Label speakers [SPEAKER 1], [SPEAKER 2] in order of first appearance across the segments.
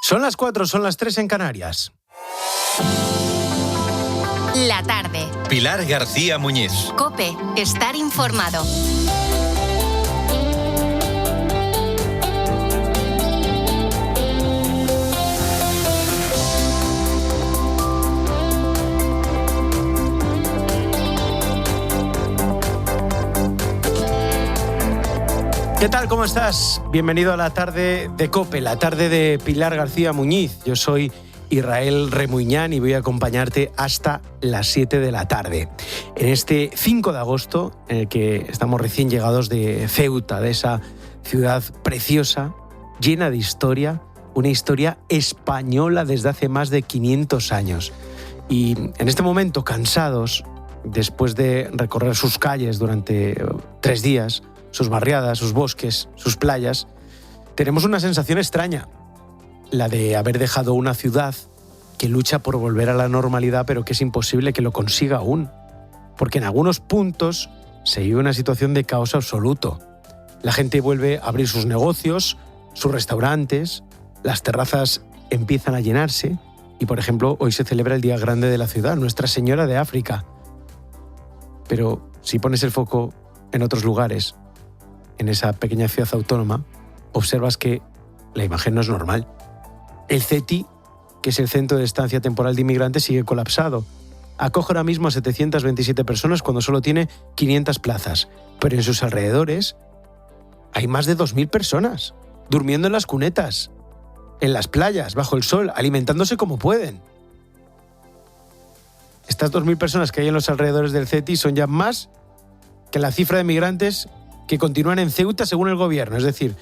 [SPEAKER 1] Son las 4, son las 3 en Canarias.
[SPEAKER 2] La tarde.
[SPEAKER 3] Pilar García Muñiz.
[SPEAKER 2] COPE. Estar informado.
[SPEAKER 1] ¿Qué tal? ¿Cómo estás? Bienvenido a la tarde de COPE, la tarde de Pilar García Muñiz. Yo soy Israel Remuñán y voy a acompañarte hasta las 7 de la tarde. En este 5 de agosto, en el que estamos recién llegados de Ceuta, de esa ciudad preciosa, llena de historia, una historia española desde hace más de 500 años. Y en este momento, cansados, después de recorrer sus calles durante 3 días, sus barriadas, sus bosques, sus playas, tenemos una sensación extraña, la de haber dejado una ciudad que lucha por volver a la normalidad, pero que es imposible que lo consiga aún, porque en algunos puntos se vive una situación de caos absoluto. La gente vuelve a abrir sus negocios, sus restaurantes, las terrazas empiezan a llenarse y, por ejemplo, hoy se celebra el Día Grande de la ciudad, Nuestra Señora de África. Pero si pones el foco en otros lugares, en esa pequeña ciudad autónoma, observas que la imagen no es normal. El CETI, que es el Centro de Estancia Temporal de Inmigrantes, sigue colapsado. Acoge ahora mismo a 727 personas cuando solo tiene 500 plazas, pero en sus alrededores hay más de 2.000 personas durmiendo en las cunetas, en las playas, bajo el sol, alimentándose como pueden. Estas 2.000 personas que hay en los alrededores del CETI son ya más que la cifra de migrantes que continúan en Ceuta según el gobierno. Es decir,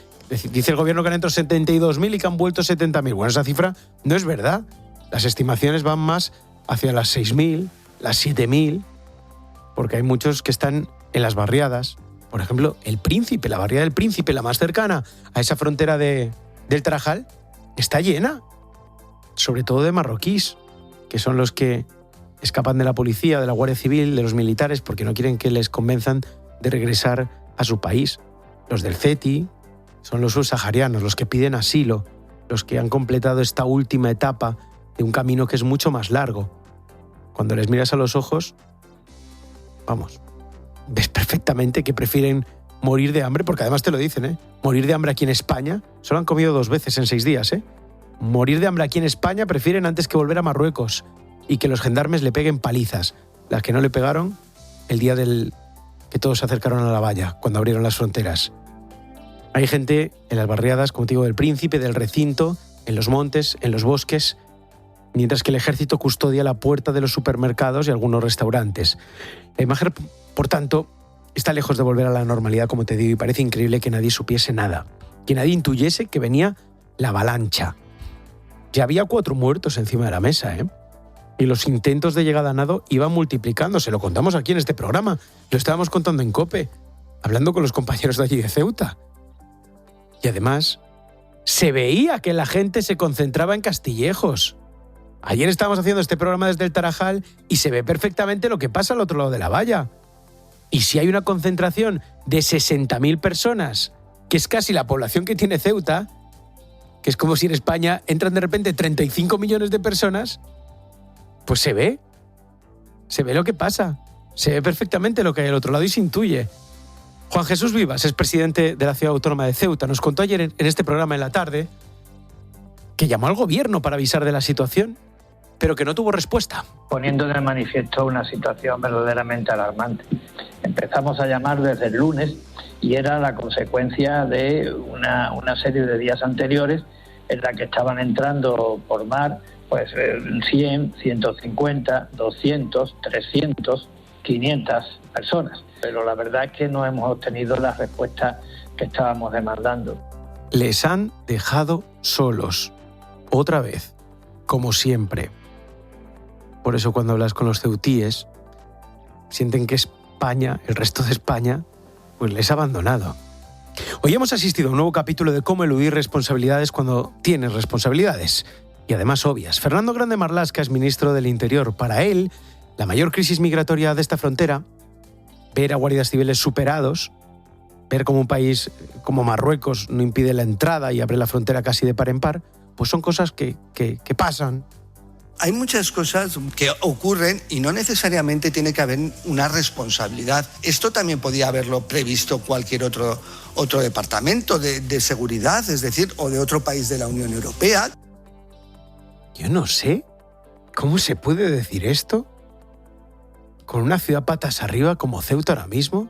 [SPEAKER 1] dice el gobierno que han entrado 72.000 y que han vuelto 70.000. Bueno, esa cifra no es verdad. Las estimaciones van más hacia las 6.000, las 7.000, porque hay muchos que están en las barriadas. Por ejemplo, El Príncipe, la barriada del Príncipe, la más cercana a esa frontera del Tarajal, está llena, sobre todo de marroquíes, que son los que escapan de la policía, de la Guardia Civil, de los militares, porque no quieren que les convenzan de regresar a su país. Los del CETI son los subsaharianos, los que piden asilo, los que han completado esta última etapa de un camino que es mucho más largo. Cuando les miras a los ojos, vamos, ves perfectamente que prefieren morir de hambre, porque además te lo dicen, morir de hambre aquí en España, solo han comido 2 veces en 6 días, morir de hambre aquí en España prefieren antes que volver a Marruecos y que los gendarmes le peguen palizas, las que no le pegaron el día que todos se acercaron a la valla, cuando abrieron las fronteras. Hay gente en las barriadas, como te digo, del Príncipe, del Recinto, en los montes, en los bosques, mientras que el ejército custodia la puerta de los supermercados y algunos restaurantes. La imagen, por tanto, está lejos de volver a la normalidad, como te digo, y parece increíble que nadie supiese nada, que nadie intuyese que venía la avalancha. Ya había 4 muertos encima de la mesa, y los intentos de llegada a nado iban multiplicándose. Lo contamos aquí en este programa, lo estábamos contando en COPE, hablando con los compañeros de allí de Ceuta. Y además, se veía que la gente se concentraba en Castillejos. Ayer estábamos haciendo este programa desde el Tarajal y se ve perfectamente lo que pasa al otro lado de la valla. Y si hay una concentración de 60.000 personas, que es casi la población que tiene Ceuta, que es como si en España entran de repente 35 millones de personas, pues se ve lo que pasa, se ve perfectamente lo que hay al otro lado y se intuye. Juan Jesús Vivas es presidente de la Ciudad Autónoma de Ceuta. Nos contó ayer en este programa en la tarde que llamó al gobierno para avisar de la situación, pero que no tuvo respuesta.
[SPEAKER 4] Poniendo de manifiesto una situación verdaderamente alarmante. Empezamos a llamar desde el lunes y era la consecuencia de una serie de días anteriores en la que estaban entrando por mar 100, 150, 200, 300, 500 personas. Pero la verdad es que no hemos obtenido la respuesta que estábamos demandando.
[SPEAKER 1] Les han dejado solos, otra vez, como siempre. Por eso cuando hablas con los ceutíes, sienten que España, el resto de España, pues les ha abandonado. Hoy hemos asistido a un nuevo capítulo de cómo eludir responsabilidades cuando tienes responsabilidades. Y además obvias. Fernando Grande Marlaska es ministro del Interior. Para él, la mayor crisis migratoria de esta frontera, ver a guardias civiles superados, ver cómo un país como Marruecos no impide la entrada y abre la frontera casi de par en par, pues son cosas que pasan.
[SPEAKER 5] Hay muchas cosas que ocurren y no necesariamente tiene que haber una responsabilidad. Esto también podía haberlo previsto cualquier otro departamento de seguridad, es decir, o de otro país de la Unión Europea.
[SPEAKER 1] Yo no sé cómo se puede decir esto con una ciudad patas arriba como Ceuta ahora mismo,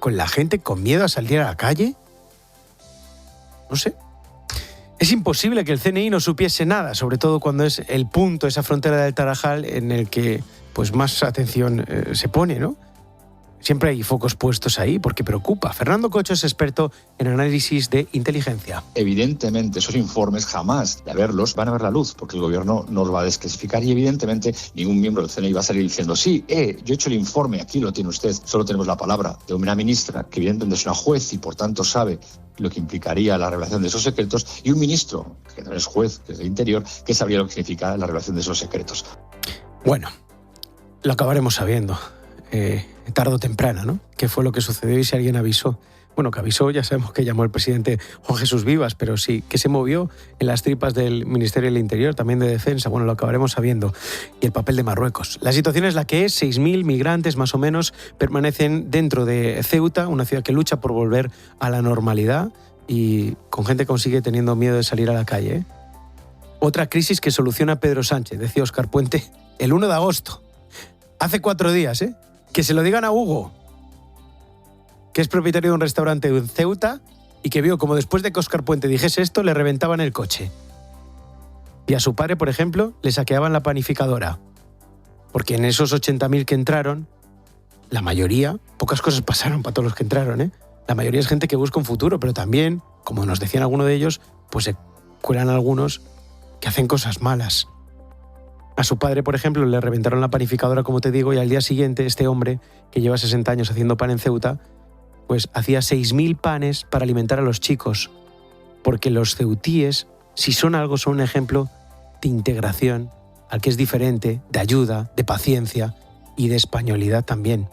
[SPEAKER 1] con la gente con miedo a salir a la calle. No sé. Es imposible que el CNI no supiese nada, sobre todo cuando es el punto, esa frontera del Tarajal en el que pues más atención se pone, ¿no? Siempre hay focos puestos ahí porque preocupa. Fernando Cocho es experto en análisis de inteligencia.
[SPEAKER 6] Evidentemente, esos informes jamás de verlos van a ver la luz, porque el gobierno no los va a desclasificar y evidentemente ningún miembro del CNI va a salir diciendo sí, yo he hecho el informe, aquí lo tiene usted. Solo tenemos la palabra de una ministra que evidentemente es una juez y por tanto sabe lo que implicaría la revelación de esos secretos, y un ministro, que también es juez, que es del Interior, que sabría lo que significa la revelación de esos secretos.
[SPEAKER 1] Bueno, lo acabaremos sabiendo. Tarde o temprano, ¿no? ¿Qué fue lo que sucedió y si alguien avisó? Bueno, que avisó, ya sabemos que llamó el presidente Juan Jesús Vivas, pero sí, que se movió en las tripas del Ministerio del Interior, también de Defensa, bueno, lo acabaremos sabiendo. Y el papel de Marruecos. La situación es la que es, 6.000 migrantes más o menos permanecen dentro de Ceuta, una ciudad que lucha por volver a la normalidad y con gente que sigue teniendo miedo de salir a la calle, ¿eh? Otra crisis que soluciona Pedro Sánchez, decía Óscar Puente, el 1 de agosto. Hace 4 días, ¿eh? Que se lo digan a Hugo, que es propietario de un restaurante en Ceuta y que vio como después de que Óscar Puente dijese esto, le reventaban el coche. Y a su padre, por ejemplo, le saqueaban la panificadora. Porque en esos 80.000 que entraron, la mayoría, pocas cosas pasaron para todos los que entraron, ¿eh? La mayoría es gente que busca un futuro, pero también, como nos decían algunos de ellos, pues se cuelan algunos que hacen cosas malas. A su padre, por ejemplo, le reventaron la panificadora, como te digo, y al día siguiente este hombre, que lleva 60 años haciendo pan en Ceuta, pues hacía 6.000 panes para alimentar a los chicos. Porque los ceutíes, si son algo, son un ejemplo de integración, al que es diferente, de ayuda, de paciencia y de españolidad también.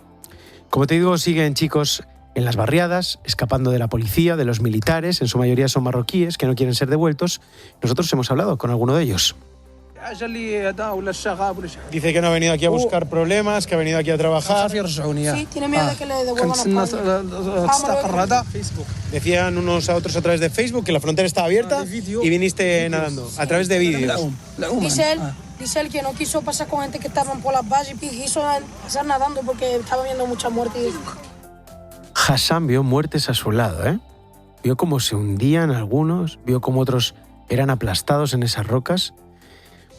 [SPEAKER 1] Como te digo, siguen chicos en las barriadas, escapando de la policía, de los militares, en su mayoría son marroquíes que no quieren ser devueltos. Nosotros hemos hablado con alguno de ellos. Dice que no ha venido aquí a buscar problemas, que ha venido aquí a trabajar.
[SPEAKER 7] Sí, tiene miedo de que le devuelvan a España.
[SPEAKER 1] Decían unos a otros a través de Facebook que la frontera estaba abierta y viniste nadando, a través de vídeos.
[SPEAKER 7] Dice él que no quiso pasar con gente que estaban por las vallas y quiso pasar nadando porque estaba viendo mucha muerte.
[SPEAKER 1] Hassan vio muertes a su lado, ¿eh? Vio cómo se hundían algunos, vio cómo otros eran aplastados en esas rocas.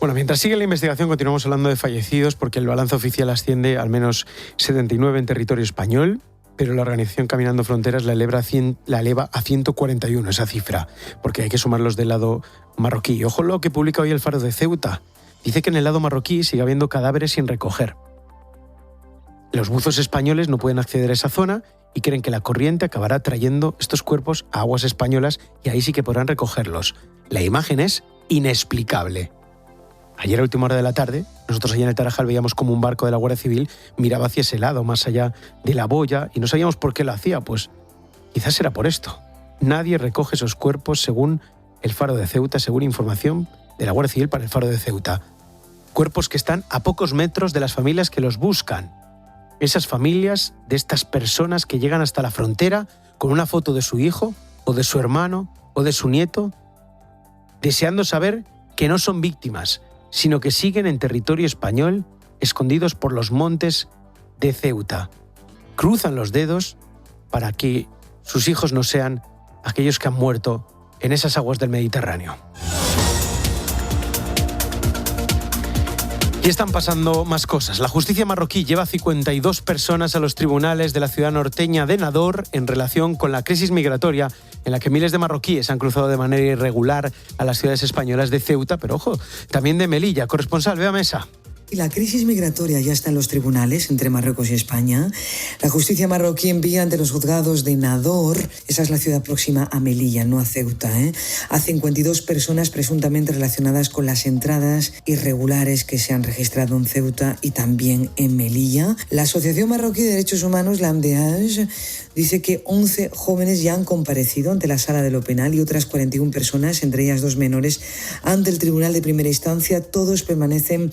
[SPEAKER 1] Bueno, mientras sigue la investigación continuamos hablando de fallecidos porque el balance oficial asciende al menos 79 en territorio español, pero la organización Caminando Fronteras la eleva a 141 esa cifra, porque hay que sumar los del lado marroquí. Ojo lo que publica hoy el Faro de Ceuta. Dice que en el lado marroquí sigue habiendo cadáveres sin recoger. Los buzos españoles no pueden acceder a esa zona y creen que la corriente acabará trayendo estos cuerpos a aguas españolas y ahí sí que podrán recogerlos. La imagen es inexplicable. Ayer a última hora de la tarde, nosotros allá en el Tarajal veíamos como un barco de la Guardia Civil miraba hacia ese lado, más allá de la boya, y no sabíamos por qué lo hacía. Pues quizás era por esto. Nadie recoge esos cuerpos según el Faro de Ceuta, según información de la Guardia Civil para el Faro de Ceuta. Cuerpos que están a pocos metros de las familias que los buscan. Esas familias de estas personas que llegan hasta la frontera con una foto de su hijo, o de su hermano, o de su nieto, deseando saber que no son víctimas, sino que siguen en territorio español, escondidos por los montes de Ceuta. Cruzan los dedos para que sus hijos no sean aquellos que han muerto en esas aguas del Mediterráneo. Y están pasando más cosas. La justicia marroquí lleva 52 personas a los tribunales de la ciudad norteña de Nador en relación con la crisis migratoria en la que miles de marroquíes han cruzado de manera irregular a las ciudades españolas de Ceuta, pero ojo, también de Melilla. Corresponsal, ve a Mesa.
[SPEAKER 8] Y la crisis migratoria ya está en los tribunales entre Marruecos y España. La justicia marroquí envía ante los juzgados de Nador, esa es la ciudad próxima a Melilla, no a Ceuta, a 52 personas presuntamente relacionadas con las entradas irregulares que se han registrado en Ceuta y también en Melilla. La Asociación Marroquí de Derechos Humanos, la AMDH, dice que 11 jóvenes ya han comparecido ante la sala de lo penal y otras 41 personas, entre ellas 2 menores, ante el tribunal de primera instancia. Todos permanecen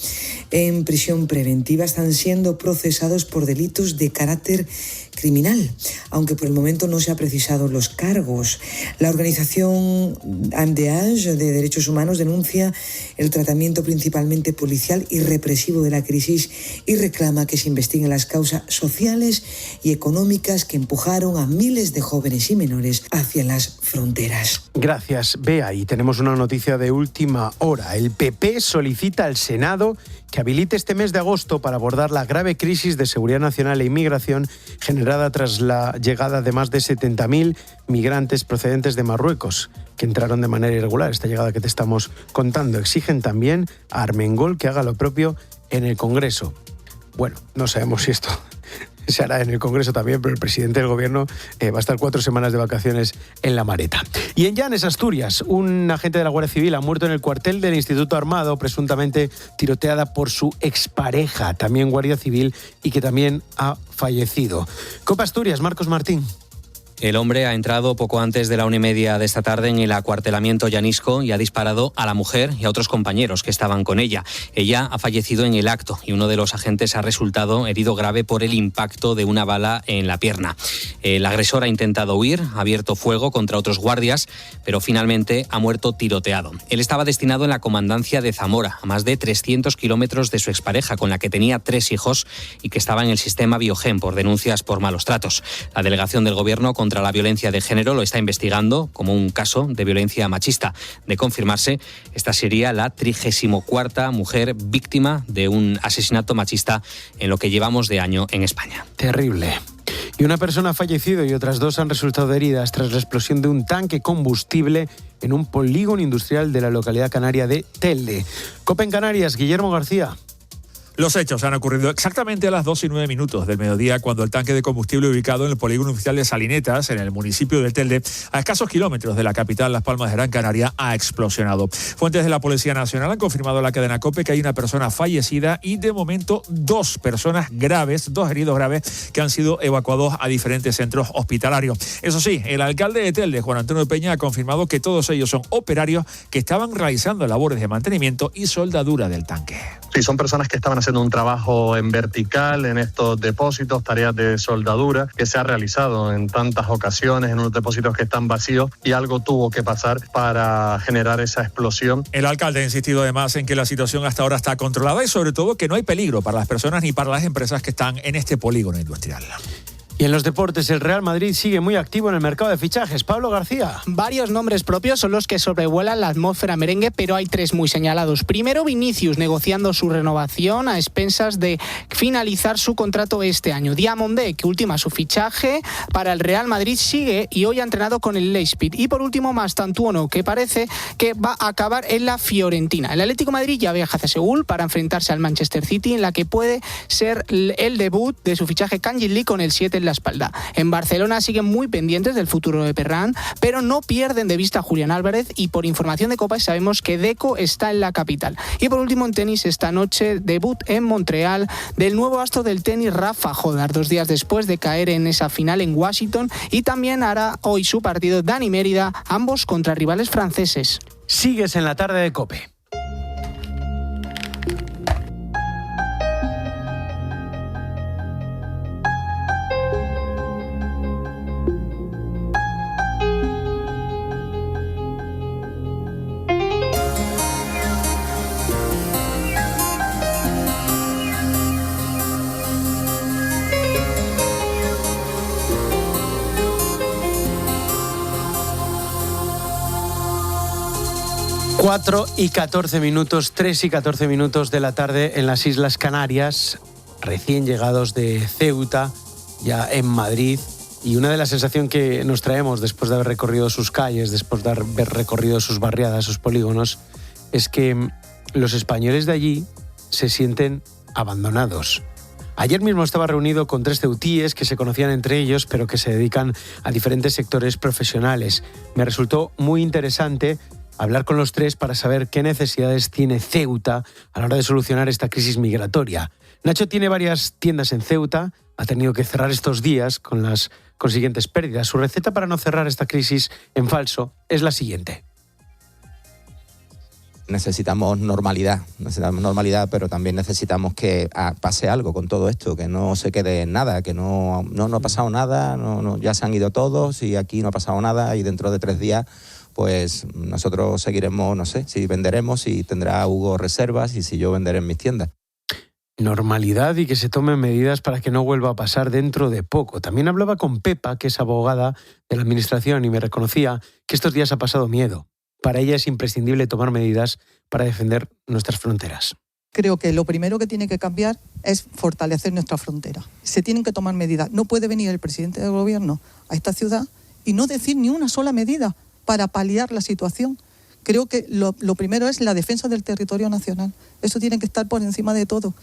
[SPEAKER 8] en prisión preventiva, están siendo procesados por delitos de carácter criminal, aunque por el momento no se ha precisado los cargos. La organización AMDH de Derechos Humanos denuncia el tratamiento principalmente policial y represivo de la crisis y reclama que se investiguen las causas sociales y económicas que empujaron a miles de jóvenes y menores hacia las fronteras.
[SPEAKER 1] Gracias, Bea. Y tenemos una noticia de última hora. El PP solicita al Senado que habilite este mes de agosto para abordar la grave crisis de seguridad nacional e inmigración generada tras la llegada de más de 70.000 migrantes procedentes de Marruecos, que entraron de manera irregular. Esta llegada que te estamos contando. Exigen también a Armengol que haga lo propio en el Congreso. Bueno, no sabemos si esto se hará en el Congreso también, pero el presidente del Gobierno va a estar 4 semanas de vacaciones en La Mareta. Y en Llanes, Asturias, un agente de la Guardia Civil ha muerto en el cuartel del Instituto Armado, presuntamente tiroteada por su expareja, también Guardia Civil, y que también ha fallecido. Copa Asturias, Marcos Martín.
[SPEAKER 9] El hombre ha entrado poco antes de la 1:30 de esta tarde en el acuartelamiento llanisco y ha disparado a la mujer y a otros compañeros que estaban con ella. Ella ha fallecido en el acto y uno de los agentes ha resultado herido grave por el impacto de una bala en la pierna. El agresor ha intentado huir, ha abierto fuego contra otros guardias, pero finalmente ha muerto tiroteado. Él estaba destinado en la comandancia de Zamora, a más de 300 kilómetros de su expareja, con la que tenía 3 hijos y que estaba en el sistema Biogen por denuncias por malos tratos. La delegación del Gobierno contra la violencia de género lo está investigando como un caso de violencia machista. De confirmarse, esta sería la 34ª mujer víctima de un asesinato machista en lo que llevamos de año en España.
[SPEAKER 1] Terrible. Y una persona ha fallecido y otras 2 han resultado heridas tras la explosión de un tanque combustible en un polígono industrial de la localidad canaria de Telde. Copa en Canarias, Guillermo García.
[SPEAKER 10] Los hechos han ocurrido exactamente a las 2:09 del mediodía, cuando el tanque de combustible ubicado en el polígono industrial de Salinetas, en el municipio de Telde, a escasos kilómetros de la capital Las Palmas de Gran Canaria, ha explosionado. Fuentes de la Policía Nacional han confirmado a la cadena COPE que hay una persona fallecida y de momento 2 personas graves, 2 heridos graves, que han sido evacuados a diferentes centros hospitalarios. Eso sí, el alcalde de Telde, Juan Antonio Peña, ha confirmado que todos ellos son operarios que estaban realizando labores de mantenimiento y soldadura del tanque.
[SPEAKER 11] Sí, son personas que estaban haciendo un trabajo en vertical en estos depósitos, tareas de soldadura que se ha realizado en tantas ocasiones en unos depósitos que están vacíos, y algo tuvo que pasar para generar esa explosión.
[SPEAKER 10] El alcalde ha insistido además en que la situación hasta ahora está controlada y sobre todo que no hay peligro para las personas ni para las empresas que están en este polígono industrial.
[SPEAKER 1] Y en los deportes, el Real Madrid sigue muy activo en el mercado de fichajes. Pablo García.
[SPEAKER 12] Varios nombres propios son los que sobrevuelan la atmósfera merengue, pero hay 3 muy señalados. Primero, Vinicius, negociando su renovación a expensas de finalizar su contrato este año. Diamondé, que ultima su fichaje para el Real Madrid, sigue y hoy ha entrenado con el Leipzig. Y por último, Mastantuono, que parece que va a acabar en la Fiorentina. El Atlético de Madrid ya viaja hacia Seúl para enfrentarse al Manchester City, en la que puede ser el debut de su fichaje Kangin Lee con el 7 en la espalda. En Barcelona siguen muy pendientes del futuro de Ferran, pero no pierden de vista a Julián Álvarez, y por información de Copa sabemos que Deco está en la capital. Y por último, en tenis, esta noche debut en Montreal del nuevo astro del tenis Rafa Jodar, 2 días después de caer en esa final en Washington, y también hará hoy su partido Dani Mérida, ambos contra rivales franceses.
[SPEAKER 1] Sigues en la tarde de COPE. Cuatro y 14 minutos, 3 y 14 minutos de la tarde en las Islas Canarias, recién llegados de Ceuta, ya en Madrid. Y una de las sensaciones que nos traemos después de haber recorrido sus calles, después de haber recorrido sus barriadas, sus polígonos, es que los españoles de allí se sienten abandonados. Ayer mismo estaba reunido con 3 ceutíes que se conocían entre ellos, pero que se dedican a diferentes sectores profesionales. Me resultó muy interesante hablar con los 3 para saber qué necesidades tiene Ceuta a la hora de solucionar esta crisis migratoria. Nacho tiene varias tiendas en Ceuta, ha tenido que cerrar estos días con las consiguientes pérdidas. Su receta para no cerrar esta crisis en falso es la siguiente.
[SPEAKER 13] Necesitamos normalidad, pero también necesitamos que pase algo con todo esto, que no se quede en nada, que no ha pasado nada, ya se han ido todos y aquí no ha pasado nada y dentro de 3 días pues nosotros seguiremos, no sé, si venderemos, si tendrá Hugo reservas y si yo venderé en mis tiendas.
[SPEAKER 1] Normalidad y que se tomen medidas para que no vuelva a pasar dentro de poco. También hablaba con Pepa, que es abogada de la administración, y me reconocía que estos días ha pasado miedo. Para ella es imprescindible tomar medidas para defender nuestras fronteras.
[SPEAKER 14] Creo que lo primero que tiene que cambiar es fortalecer nuestra frontera. Se tienen que tomar medidas. No puede venir el presidente del gobierno a esta ciudad y no decir ni una sola medida para paliar la situación. Creo que lo primero es la defensa del territorio nacional. Eso tiene que estar por encima de todo.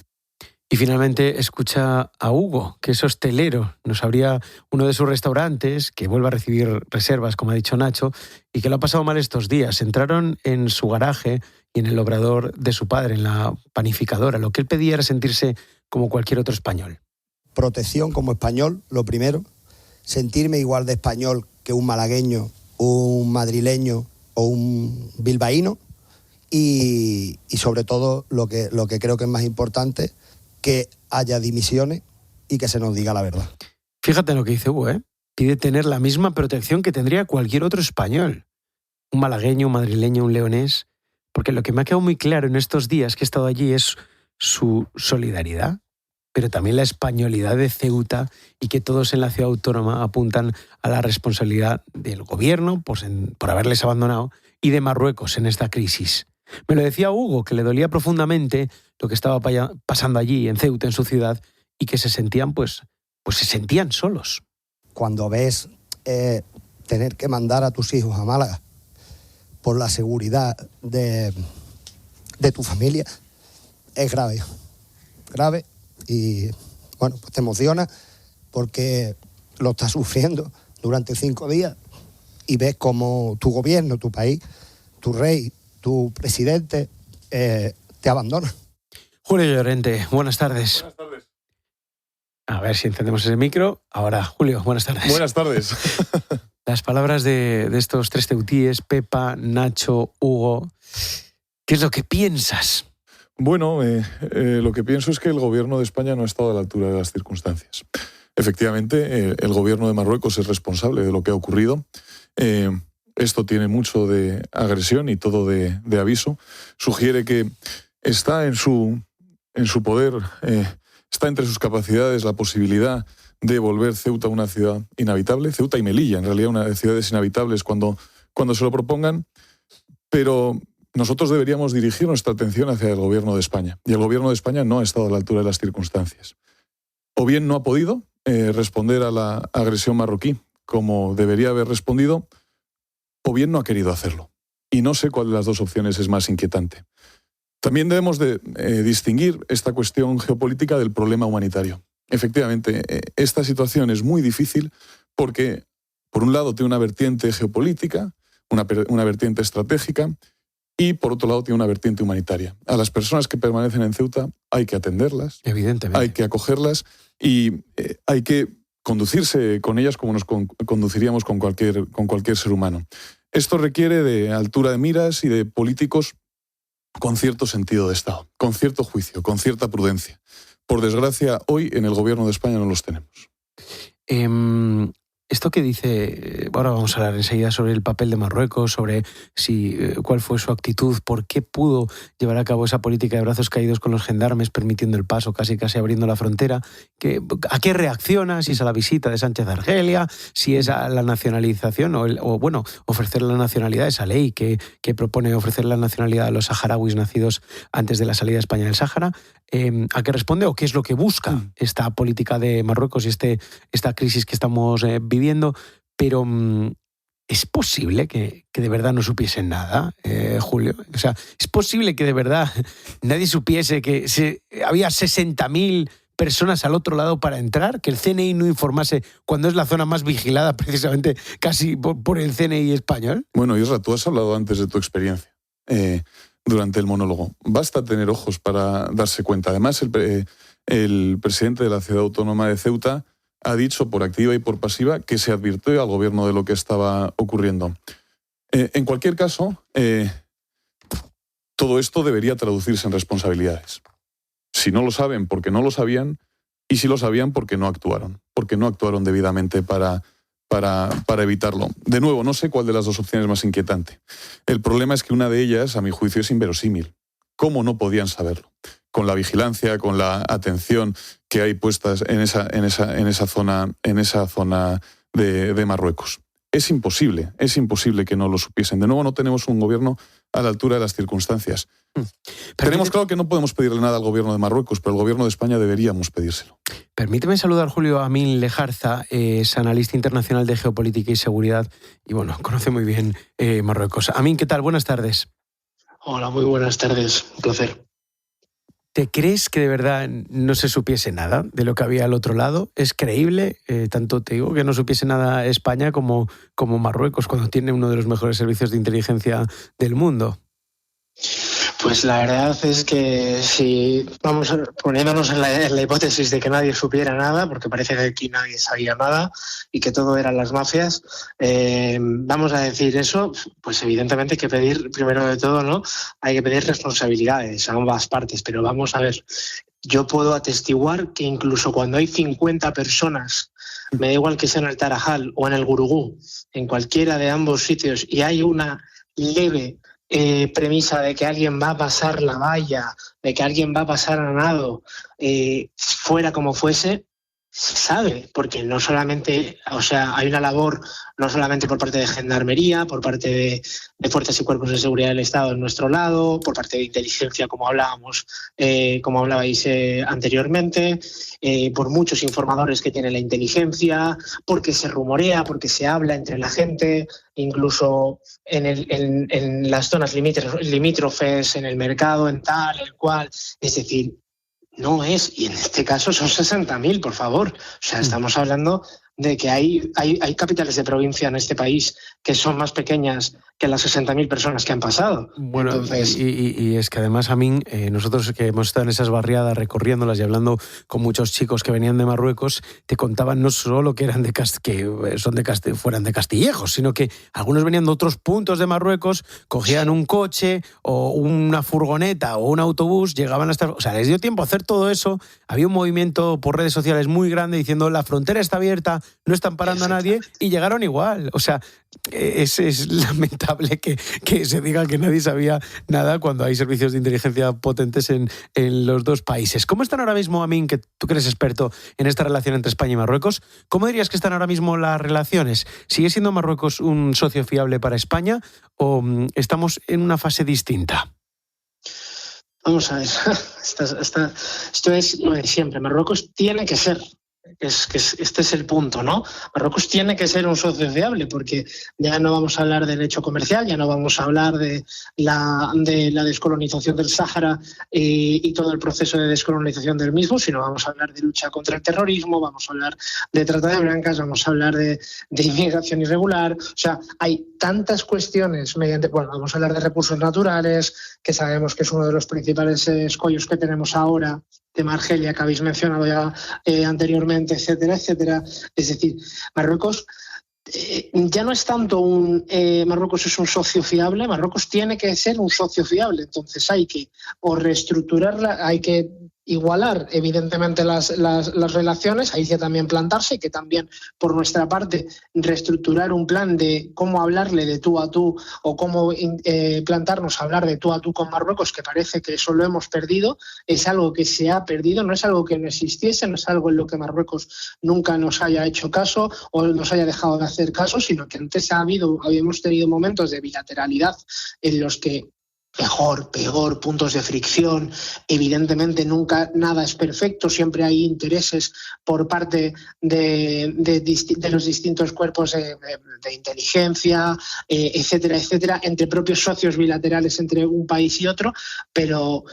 [SPEAKER 1] Y finalmente escucha a Hugo, que es hostelero. Nos abría uno de sus restaurantes, que vuelve a recibir reservas, como ha dicho Nacho, y que lo ha pasado mal estos días. Entraron en su garaje y en el obrador de su padre, en la panificadora. Lo que él pedía era sentirse como cualquier otro español.
[SPEAKER 15] Protección como español, lo primero. Sentirme igual de español que un malagueño, un madrileño o un bilbaíno. Y sobre todo, lo que creo que es más importante, que haya dimisiones y que se nos diga la verdad.
[SPEAKER 1] Fíjate en lo que dice Hugo, ¿eh? Pide tener la misma protección que tendría cualquier otro español. Un malagueño, un madrileño, un leonés. Porque lo que me ha quedado muy claro en estos días que he estado allí es su solidaridad, pero también la españolidad de Ceuta y que todos en la ciudad autónoma apuntan a la responsabilidad del gobierno por haberles abandonado y de Marruecos en esta crisis. Me lo decía Hugo, que le dolía profundamente lo que estaba pasando allí en Ceuta, en su ciudad, y que se sentían, pues se sentían solos.
[SPEAKER 15] Cuando ves tener que mandar a tus hijos a Málaga por la seguridad de tu familia, es grave. Grave y, bueno, pues te emociona porque lo estás sufriendo durante 5 días y ves como tu gobierno, tu país, tu rey, tu presidente te abandona.
[SPEAKER 1] Julio Llorente, buenas tardes.
[SPEAKER 16] Buenas tardes.
[SPEAKER 1] A ver si encendemos ese micro. Ahora, Julio, buenas tardes.
[SPEAKER 16] Buenas tardes.
[SPEAKER 1] Las palabras de estos 3 ceutíes, Pepa, Nacho, Hugo, ¿qué es lo que piensas?
[SPEAKER 16] Bueno, lo que pienso es que el gobierno de España no ha estado a la altura de las circunstancias. Efectivamente, el gobierno de Marruecos es responsable de lo que ha ocurrido. Esto tiene mucho de agresión y todo de aviso. Sugiere que está en su poder, está entre sus capacidades la posibilidad de volver Ceuta una ciudad inhabitable. Ceuta y Melilla, en realidad, una de ciudades inhabitables cuando se lo propongan. Pero nosotros deberíamos dirigir nuestra atención hacia el gobierno de España. Y el gobierno de España no ha estado a la altura de las circunstancias. O bien no ha podido responder a la agresión marroquí como debería haber respondido, o bien no ha querido hacerlo. Y no sé cuál de las 2 opciones es más inquietante. También debemos de distinguir esta cuestión geopolítica del problema humanitario. Efectivamente, esta situación es muy difícil porque, por un lado, tiene una vertiente geopolítica, una vertiente estratégica, y, por otro lado, tiene una vertiente humanitaria. A las personas que permanecen en Ceuta hay que atenderlas,
[SPEAKER 1] evidentemente,
[SPEAKER 16] hay que acogerlas y hay que conducirse con ellas como nos conduciríamos con cualquier ser humano. Esto requiere de altura de miras y de políticos con cierto sentido de Estado, con cierto juicio, con cierta prudencia. Por desgracia, hoy en el gobierno de España no los tenemos.
[SPEAKER 1] Esto que dice, ahora vamos a hablar enseguida sobre el papel de Marruecos, sobre cuál fue su actitud, por qué pudo llevar a cabo esa política de brazos caídos con los gendarmes, permitiendo el paso, casi abriendo la frontera. ¿A qué reacciona? Si es a la visita de Sánchez a Argelia, si es a la nacionalización o ofrecer la nacionalidad, esa ley que propone ofrecer la nacionalidad a los saharauis nacidos antes de la salida de España del Sáhara. ¿A qué responde o qué es lo que busca esta política de Marruecos y esta crisis que estamos viviendo? Pero ¿Es posible que de verdad no supiesen nada, Julio? O sea, ¿es posible que de verdad nadie supiese que había 60.000 personas al otro lado para entrar? ¿Que el CNI no informase cuando es la zona más vigilada precisamente casi por el CNI español?
[SPEAKER 16] Bueno, Isra, tú has hablado antes de tu experiencia durante el monólogo. Basta tener ojos para darse cuenta. Además, el presidente de la Ciudad Autónoma de Ceuta ha dicho por activa y por pasiva que se advirtió al gobierno de lo que estaba ocurriendo. En cualquier caso, todo esto debería traducirse en responsabilidades. Si no lo saben, porque no lo sabían, y si lo sabían, porque no actuaron debidamente para evitarlo. De nuevo, no sé cuál de las dos opciones es más inquietante. El problema es que una de ellas, a mi juicio, es inverosímil. ¿Cómo no podían saberlo? Con la vigilancia, con la atención que hay puestas en esa zona de Marruecos. Es imposible que no lo supiesen. De nuevo, no tenemos un gobierno a la altura de las circunstancias. Tenemos claro que no podemos pedirle nada al gobierno de Marruecos, pero al gobierno de España deberíamos pedírselo.
[SPEAKER 1] Permíteme saludar, Julio, a Amin Lejarza, es analista internacional de geopolítica y seguridad, y bueno, conoce muy bien Marruecos. Amin, ¿qué tal? Buenas tardes.
[SPEAKER 17] Hola, muy buenas tardes. Un placer.
[SPEAKER 1] ¿Te crees que de verdad no se supiese nada de lo que había al otro lado? ¿Es creíble, tanto te digo, que no supiese nada España como Marruecos, cuando tiene uno de los mejores servicios de inteligencia del mundo?
[SPEAKER 17] Pues la verdad es que si vamos poniéndonos en la hipótesis de que nadie supiera nada, porque parece que aquí nadie sabía nada y que todo eran las mafias, vamos a decir eso, pues evidentemente hay que pedir, primero de todo, ¿no? Hay que pedir responsabilidades a ambas partes, pero vamos a ver, yo puedo atestiguar que incluso cuando hay 50 personas, me da igual que sea en el Tarajal o en el Gurugú, en cualquiera de ambos sitios, y hay una leve premisa de que alguien va a pasar la valla, de que alguien va a pasar a nado, fuera como fuese, se sabe, porque no solamente, o sea, hay una labor no solamente por parte de Gendarmería, por parte de fuerzas y cuerpos de seguridad del Estado en nuestro lado, por parte de inteligencia, como hablábamos, como hablabais anteriormente, por muchos informadores que tiene la inteligencia, porque se rumorea, porque se habla entre la gente, incluso en las zonas limítrofes, en el mercado, en tal, el cual, es decir, no es, y en este caso son 60.000, por favor. O sea, estamos hablando de que hay capitales de provincia en este país que son más pequeñas que las 60.000 personas que han pasado.
[SPEAKER 1] Bueno,
[SPEAKER 17] entonces,
[SPEAKER 1] y es que además, Amin, nosotros que hemos estado en esas barriadas recorriéndolas y hablando con muchos chicos que venían de Marruecos, te contaban no solo que eran fueran de Castillejos, sino que algunos venían de otros puntos de Marruecos, cogían un coche o una furgoneta o un autobús, llegaban hasta... O sea, les dio tiempo a hacer todo eso. Había un movimiento por redes sociales muy grande diciendo la frontera está abierta, no están parando a nadie, y llegaron igual. O sea, es lamentable que se diga que nadie sabía nada cuando hay servicios de inteligencia potentes en los dos países. ¿Cómo están ahora mismo, Amin, que tú que eres experto en esta relación entre España y Marruecos? ¿Cómo dirías que están ahora mismo las relaciones? ¿Sigue siendo Marruecos un socio fiable para España o estamos en una fase distinta?
[SPEAKER 17] Vamos a ver, esto es lo de siempre. Marruecos tiene que ser, este es el punto, ¿no? Marruecos tiene que ser un socio fiable, porque ya no vamos a hablar del hecho comercial, ya no vamos a hablar de la descolonización del Sáhara y todo el proceso de descolonización del mismo, sino vamos a hablar de lucha contra el terrorismo, vamos a hablar de trata de blancas, vamos a hablar de inmigración irregular. O sea, hay tantas cuestiones vamos a hablar de recursos naturales, que sabemos que es uno de los principales escollos que tenemos ahora, tema Argelia, que habéis mencionado ya anteriormente, etcétera, etcétera. Es decir, Marruecos ya no es tanto Marruecos es un socio fiable, Marruecos tiene que ser un socio fiable. Entonces hay que reestructurarla, hay que igualar evidentemente las relaciones, hay que también plantarse, hay que también por nuestra parte reestructurar un plan de cómo hablarle de tú a tú o cómo plantarnos a hablar de tú a tú con Marruecos, que parece que eso lo hemos perdido, es algo que se ha perdido, no es algo que no existiese, no es algo en lo que Marruecos nunca nos haya hecho caso o nos haya dejado de hacer caso, sino que antes habíamos tenido momentos de bilateralidad en los que mejor, peor, puntos de fricción. Evidentemente nunca nada es perfecto, siempre hay intereses por parte de los distintos cuerpos de inteligencia, etcétera, etcétera, entre propios socios bilaterales entre un país y otro, pero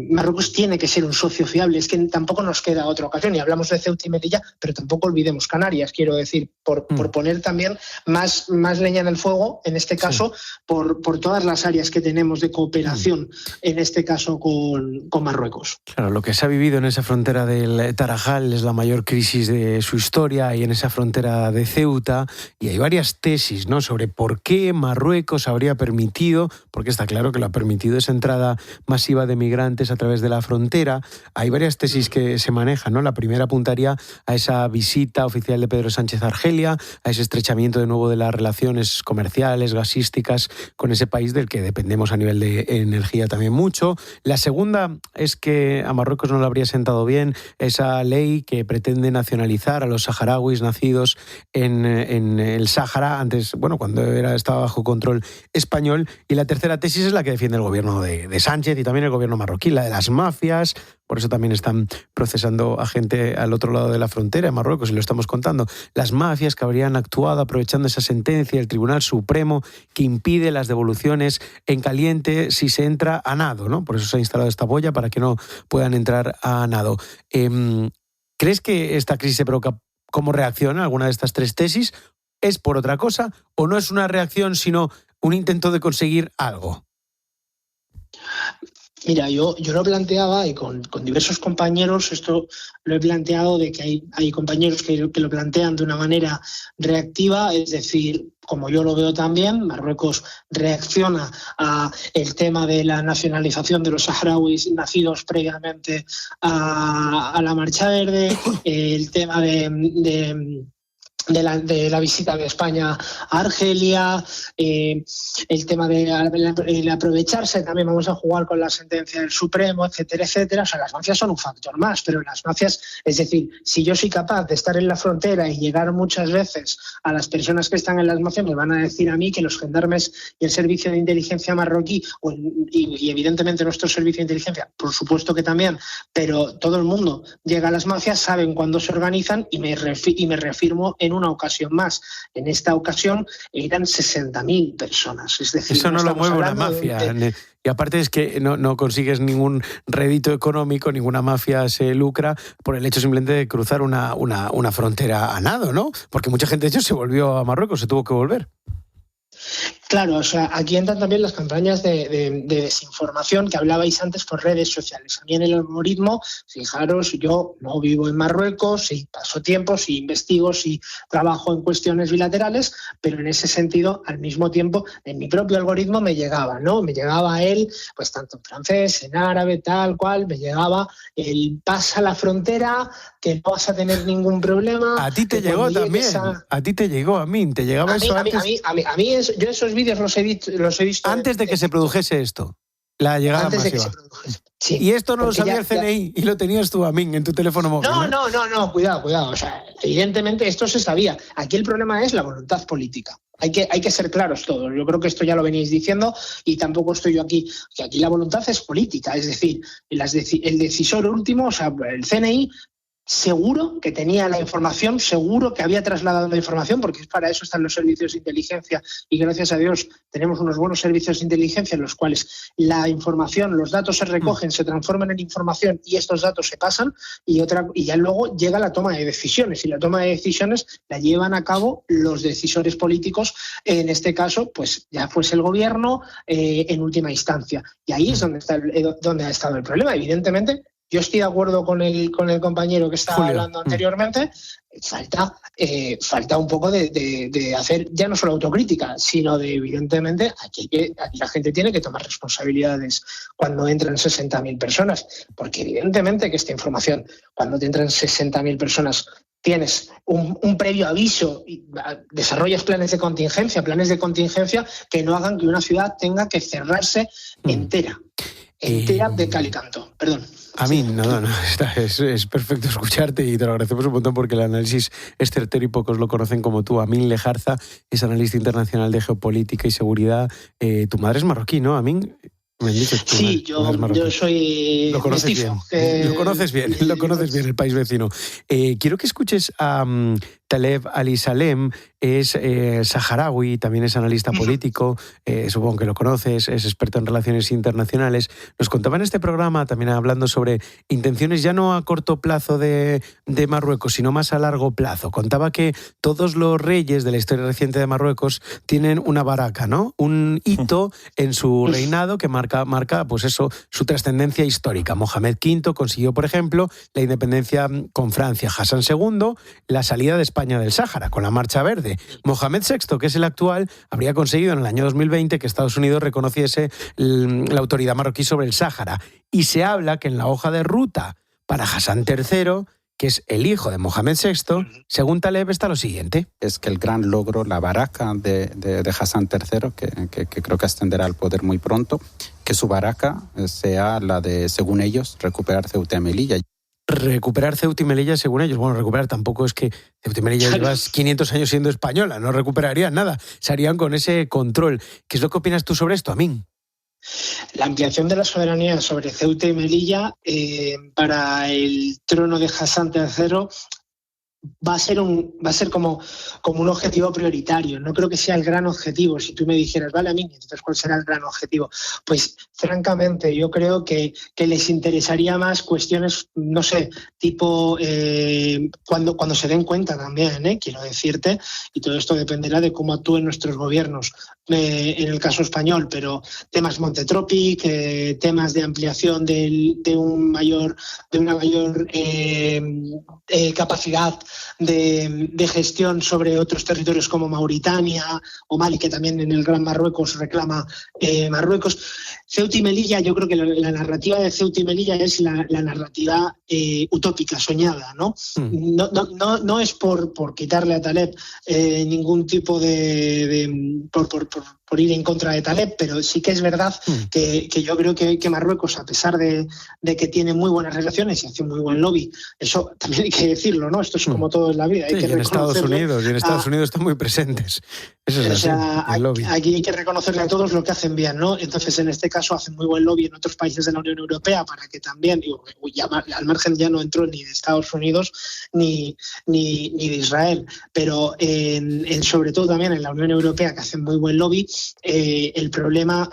[SPEAKER 17] Marruecos tiene que ser un socio fiable, es que tampoco nos queda otra ocasión, y hablamos de Ceuta y Melilla, pero tampoco olvidemos Canarias, quiero decir, por poner también más leña en el fuego, en este caso, por todas las áreas que tenemos de cooperación, en este caso con Marruecos.
[SPEAKER 1] Claro, lo que se ha vivido en esa frontera del Tarajal es la mayor crisis de su historia, y en esa frontera de Ceuta, y hay varias tesis, ¿no?, sobre por qué Marruecos habría permitido, porque está claro que lo ha permitido, esa entrada masiva de migrantes a través de la frontera. Hay varias tesis que se manejan, ¿no? La primera apuntaría a esa visita oficial de Pedro Sánchez a Argelia, a ese estrechamiento de nuevo de las relaciones comerciales, gasísticas con ese país del que dependemos a nivel de energía también mucho. La segunda es que a Marruecos no le habría sentado bien esa ley que pretende nacionalizar a los saharauis nacidos en el Sáhara, antes, bueno, cuando estaba bajo control español. Y la tercera tesis es la que defiende el gobierno de Sánchez y también el gobierno marroquí, la de las mafias. Por eso también están procesando a gente al otro lado de la frontera, en Marruecos, y lo estamos contando. Las mafias que habrían actuado aprovechando esa sentencia del Tribunal Supremo que impide las devoluciones en caliente si se entra a nado, ¿no? Por eso se ha instalado esta boya, para que no puedan entrar a nado. ¿Crees que esta crisis se provoca como reacción a alguna de estas tres tesis? ¿Es por otra cosa o no es una reacción sino un intento de conseguir algo?
[SPEAKER 17] Mira, yo lo planteaba, y con diversos compañeros esto lo he planteado, de que hay compañeros que lo plantean de una manera reactiva, es decir, como yo lo veo también, Marruecos reacciona a el tema de la nacionalización de los saharauis nacidos previamente a la Marcha Verde, el tema de la visita de España a Argelia, el tema de aprovecharse, también vamos a jugar con la sentencia del Supremo, etcétera, etcétera. O sea, las mafias son un factor más, pero las mafias, es decir, si yo soy capaz de estar en la frontera y llegar muchas veces a las personas que están en las mafias, me van a decir a mí que los gendarmes y el servicio de inteligencia marroquí, y evidentemente nuestro servicio de inteligencia, por supuesto que también, pero todo el mundo llega a las mafias, saben cuándo se organizan, y me reafirmo en una ocasión más. En esta ocasión eran 60.000 personas. Es decir,
[SPEAKER 1] eso no lo mueve una mafia. Y aparte es que no consigues ningún rédito económico, ninguna mafia se lucra por el hecho simplemente de cruzar una frontera a nado, ¿no? Porque mucha gente, de hecho, se volvió a Marruecos, se tuvo que volver.
[SPEAKER 17] Claro, o sea, aquí entran también las campañas de desinformación que hablabais antes por redes sociales. A mí en el algoritmo, fijaros, yo no vivo en Marruecos, sí paso tiempo, sí investigo, sí trabajo en cuestiones bilaterales, pero en ese sentido, al mismo tiempo, en mi propio algoritmo me llegaba, ¿no? Me llegaba a él, pues tanto en francés, en árabe, tal cual, me llegaba el pasa la frontera, que no vas a tener ningún problema.
[SPEAKER 1] A ti te llegó también, a ti te llegó, a mí, te llegaba eso antes.
[SPEAKER 17] A mí yo esos vídeos los he visto
[SPEAKER 1] antes de que se produjese esto, la llegada
[SPEAKER 17] antes
[SPEAKER 1] masiva.
[SPEAKER 17] De que se produjese. Sí,
[SPEAKER 1] y esto no lo sabía el CNI y lo tenías tú, Amin, en tu teléfono móvil.
[SPEAKER 17] No, cuidado. O sea, evidentemente esto se sabía. Aquí el problema es la voluntad política. Hay que ser claros todos. Yo creo que esto ya lo veníais diciendo y tampoco estoy yo aquí. Que aquí la voluntad es política. Es decir, el decisor último, o sea, el CNI, seguro que tenía la información, seguro que había trasladado la información, porque para eso están los servicios de inteligencia, y gracias a Dios tenemos unos buenos servicios de inteligencia en los cuales la información, los datos se recogen, se transforman en información y estos datos se pasan, y ya luego llega la toma de decisiones, y la toma de decisiones la llevan a cabo los decisores políticos, en este caso pues ya fuese el gobierno en última instancia, y ahí es donde ha estado el problema. Evidentemente yo estoy de acuerdo con el compañero que estaba hablando anteriormente. Falta un poco de hacer ya no solo autocrítica, sino de, evidentemente, aquí la gente tiene que tomar responsabilidades cuando entran 60.000 personas, porque evidentemente que esta información, cuando te entran 60.000 personas, tienes un previo aviso, y desarrollas planes de contingencia que no hagan que una ciudad tenga que cerrarse entera de cal y canto. Perdón.
[SPEAKER 1] Amin, no, es perfecto escucharte y te lo agradecemos un montón porque el análisis es certero y pocos lo conocen como tú. Amin Lejarza es analista internacional de geopolítica y seguridad. Tu madre es marroquí, ¿no, Amin?
[SPEAKER 17] Sí, yo soy...
[SPEAKER 1] Lo conoces bien. Lo conoces bien, el país vecino. Quiero que escuches a Taleb Ali-Salem, es saharaui, también es analista político, supongo que lo conoces, es experto en relaciones internacionales. Nos contaba en este programa, también hablando sobre intenciones ya no a corto plazo de Marruecos, sino más a largo plazo. Contaba que todos los reyes de la historia reciente de Marruecos tienen una baraka, ¿no? Un hito en su reinado que marca pues eso, su trascendencia histórica. Mohamed V consiguió, por ejemplo, la independencia con Francia. Hassan II, la salida de España del Sáhara, con la Marcha Verde. Mohamed VI, que es el actual, habría conseguido en el año 2020 que Estados Unidos reconociese la autoridad marroquí sobre el Sáhara. Y se habla que en la hoja de ruta para Hassan III, que es el hijo de Mohamed VI, según Taleb está lo siguiente.
[SPEAKER 18] Es que el gran logro, la baraka de Hassan III, que creo que ascenderá al poder muy pronto, que su baraka sea la de, según ellos, recuperar Ceuta y Melilla.
[SPEAKER 1] Recuperar Ceuta y Melilla, según ellos. Bueno, recuperar tampoco es que Ceuta y Melilla llevas 500 años siendo española, no recuperarían nada, se harían con ese control. ¿Qué es lo que opinas tú sobre esto, Amin?
[SPEAKER 17] La ampliación de la soberanía sobre Ceuta y Melilla para el trono de Hassan III va a ser como un objetivo prioritario. No creo que sea el gran objetivo. Si tú me dijeras, vale, a mí, entonces ¿cuál será el gran objetivo? Pues francamente yo creo que les interesaría más cuestiones, no sé, tipo cuando se den cuenta también, quiero decirte, y todo esto dependerá de cómo actúen nuestros gobiernos en el caso español, pero temas Montetropic, temas de ampliación de una mayor capacidad de gestión sobre otros territorios como Mauritania o Mali, que también en el Gran Marruecos reclama Marruecos. Ceuta y Melilla, yo creo que la narrativa de Ceuta y Melilla es la narrativa utópica, soñada, ¿no? No es por quitarle a Taleb ningún tipo por ir en contra de Taleb, pero sí que es verdad que yo creo que Marruecos, a pesar de que tiene muy buenas relaciones y hace un muy buen lobby, eso también hay que decirlo, ¿no? Esto es como todo en la vida. Hay que
[SPEAKER 1] y en Estados Unidos están muy presentes. Eso es el lobby.
[SPEAKER 17] Aquí hay que reconocerle a todos lo que hacen bien, ¿no? Entonces, en este caso, hacen muy buen lobby en otros países de la Unión Europea para que también, al margen ya no entró ni de Estados Unidos ni de Israel, pero sobre todo también en la Unión Europea, que hacen muy buen lobby. El problema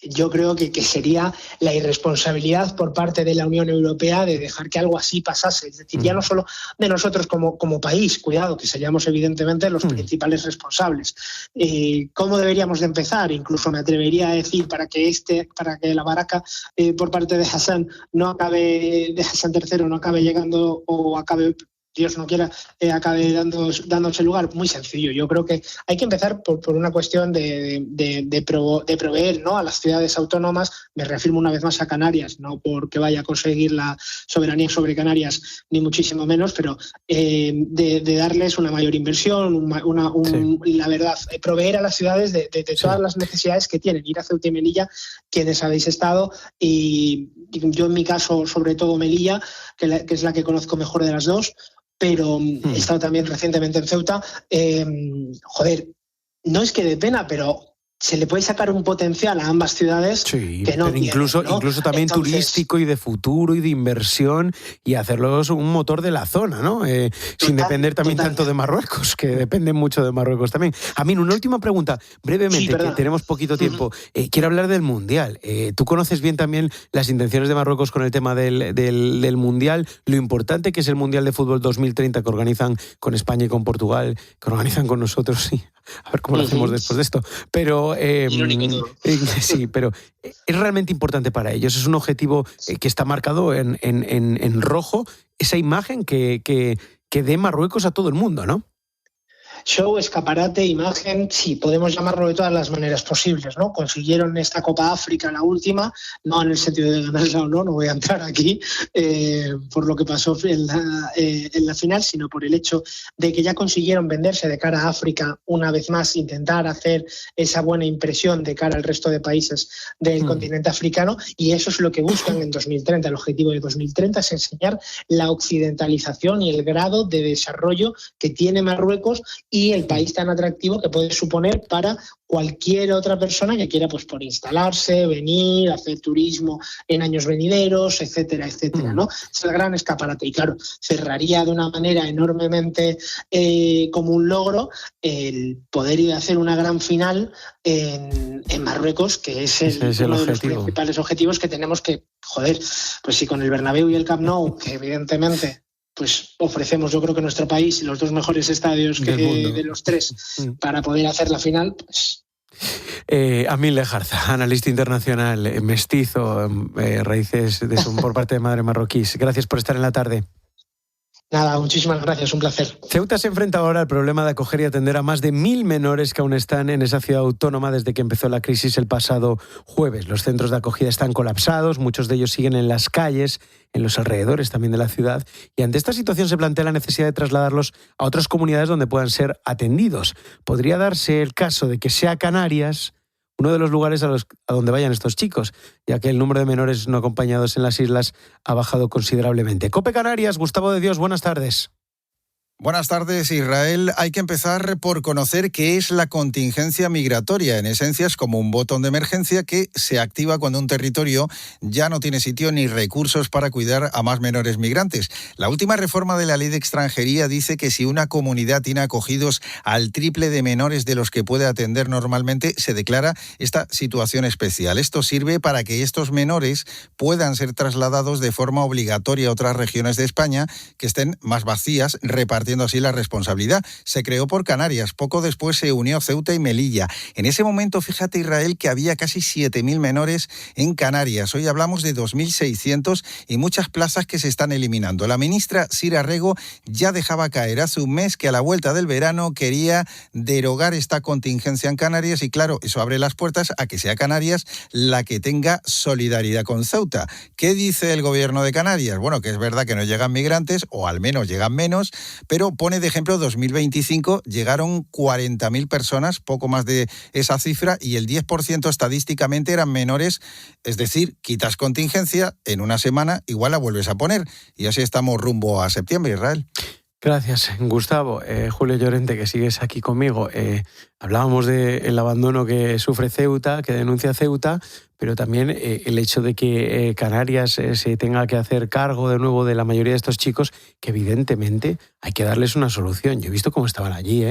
[SPEAKER 17] yo creo que sería la irresponsabilidad por parte de la Unión Europea de dejar que algo así pasase. Es decir, ya no solo de nosotros como país, cuidado, que seríamos evidentemente los principales responsables. ¿Cómo deberíamos de empezar? Incluso me atrevería a decir para que la baraka por parte de Hassan III no acabe llegando o acabe, Dios no quiera, acabe dándose lugar. Muy sencillo. Yo creo que hay que empezar por una cuestión de proveer, ¿no?, a las ciudades autónomas. Me reafirmo una vez más a Canarias, no porque vaya a conseguir la soberanía sobre Canarias, ni muchísimo menos, pero de darles una mayor inversión, la verdad, proveer a las ciudades de todas las necesidades que tienen. Ir a Ceuta y Melilla, quienes habéis estado, y yo en mi caso, sobre todo Melilla, que es la que conozco mejor de las dos, pero he estado también recientemente en Ceuta. No es que dé pena, pero se le puede sacar un potencial a ambas ciudades que no tiene,
[SPEAKER 1] incluso también
[SPEAKER 17] Entonces,
[SPEAKER 1] turístico y de futuro y de inversión, y hacerlos un motor de la zona, ¿no? Sin depender también tanto de Marruecos, que dependen mucho de Marruecos también. Amin, una última pregunta, brevemente, que tenemos poquito tiempo. Quiero hablar del Mundial. Tú conoces bien también las intenciones de Marruecos con el tema del Mundial, lo importante que es el Mundial de Fútbol 2030 que organizan con España y con Portugal, que organizan con nosotros, sí. A ver cómo lo hacemos después de esto. Pero sí, pero es realmente importante para ellos. Es un objetivo que está marcado en rojo, esa imagen que dé Marruecos a todo el mundo, ¿no?
[SPEAKER 17] show, escaparate, imagen, sí, podemos llamarlo de todas las maneras posibles, ¿no? Consiguieron esta Copa África, la última, no en el sentido de ganarla o no voy a entrar aquí por lo que pasó en la final, sino por el hecho de que ya consiguieron venderse de cara a África una vez más, intentar hacer esa buena impresión de cara al resto de países del continente africano, y eso es lo que buscan en 2030. El objetivo de 2030 es enseñar la occidentalización y el grado de desarrollo que tiene Marruecos y el país tan atractivo que puede suponer para cualquier otra persona que quiera, pues, por instalarse, venir, hacer turismo en años venideros, etcétera, etcétera, ¿no? Es el gran escaparate y, claro, cerraría de una manera enormemente como un logro el poder ir a hacer una gran final en Marruecos, que es uno de los principales objetivos que tenemos que, pues si con el Bernabéu y el Camp Nou, que evidentemente pues ofrecemos, yo creo que nuestro país y los dos mejores estadios de los tres para poder hacer la final, pues...
[SPEAKER 1] Amil Lejarza, analista internacional, mestizo, raíces por parte de madre marroquíes. Gracias por estar en la tarde.
[SPEAKER 17] Nada, muchísimas gracias, un placer.
[SPEAKER 1] Ceuta se enfrenta ahora al problema de acoger y atender a más de 1.000 menores que aún están en esa ciudad autónoma desde que empezó la crisis el pasado jueves. Los centros de acogida están colapsados, muchos de ellos siguen en las calles, en los alrededores también de la ciudad, y ante esta situación se plantea la necesidad de trasladarlos a otras comunidades donde puedan ser atendidos. Podría darse el caso de que sea Canarias uno de los lugares a donde vayan estos chicos, ya que el número de menores no acompañados en las islas ha bajado considerablemente. COPE Canarias, Gustavo de Dios, buenas tardes.
[SPEAKER 19] Buenas tardes, Israel. Hay que empezar por conocer qué es la contingencia migratoria. En esencia es como un botón de emergencia que se activa cuando un territorio ya no tiene sitio ni recursos para cuidar a más menores migrantes. La última reforma de la Ley de Extranjería dice que si una comunidad tiene acogidos al triple de menores de los que puede atender normalmente, se declara esta situación especial. Esto sirve para que estos menores puedan ser trasladados de forma obligatoria a otras regiones de España que estén más vacías, repartiendo así la responsabilidad. Se creó por Canarias, poco después se unió Ceuta y Melilla. En ese momento, fíjate, Israel, que había casi 7.000 menores en Canarias. Hoy hablamos de 2.600 y muchas plazas que se están eliminando. La ministra Sira Rego ya dejaba caer hace un mes que a la vuelta del verano quería derogar esta contingencia en Canarias y, claro, eso abre las puertas a que sea Canarias la que tenga solidaridad con Ceuta. ¿Qué dice el gobierno de Canarias? Bueno, que es verdad que no llegan migrantes, o al menos llegan menos, pero pone de ejemplo 2025 llegaron 40.000 personas, poco más de esa cifra, y el 10% estadísticamente eran menores, es decir, quitas contingencia, en una semana igual la vuelves a poner, y así estamos rumbo a septiembre, Israel.
[SPEAKER 1] Gracias, Gustavo. Julio Llorente, que sigues aquí conmigo. Hablábamos del abandono que sufre Ceuta, que denuncia Ceuta, pero también el hecho de que Canarias se tenga que hacer cargo de nuevo de la mayoría de estos chicos, que evidentemente hay que darles una solución. Yo he visto cómo estaban allí,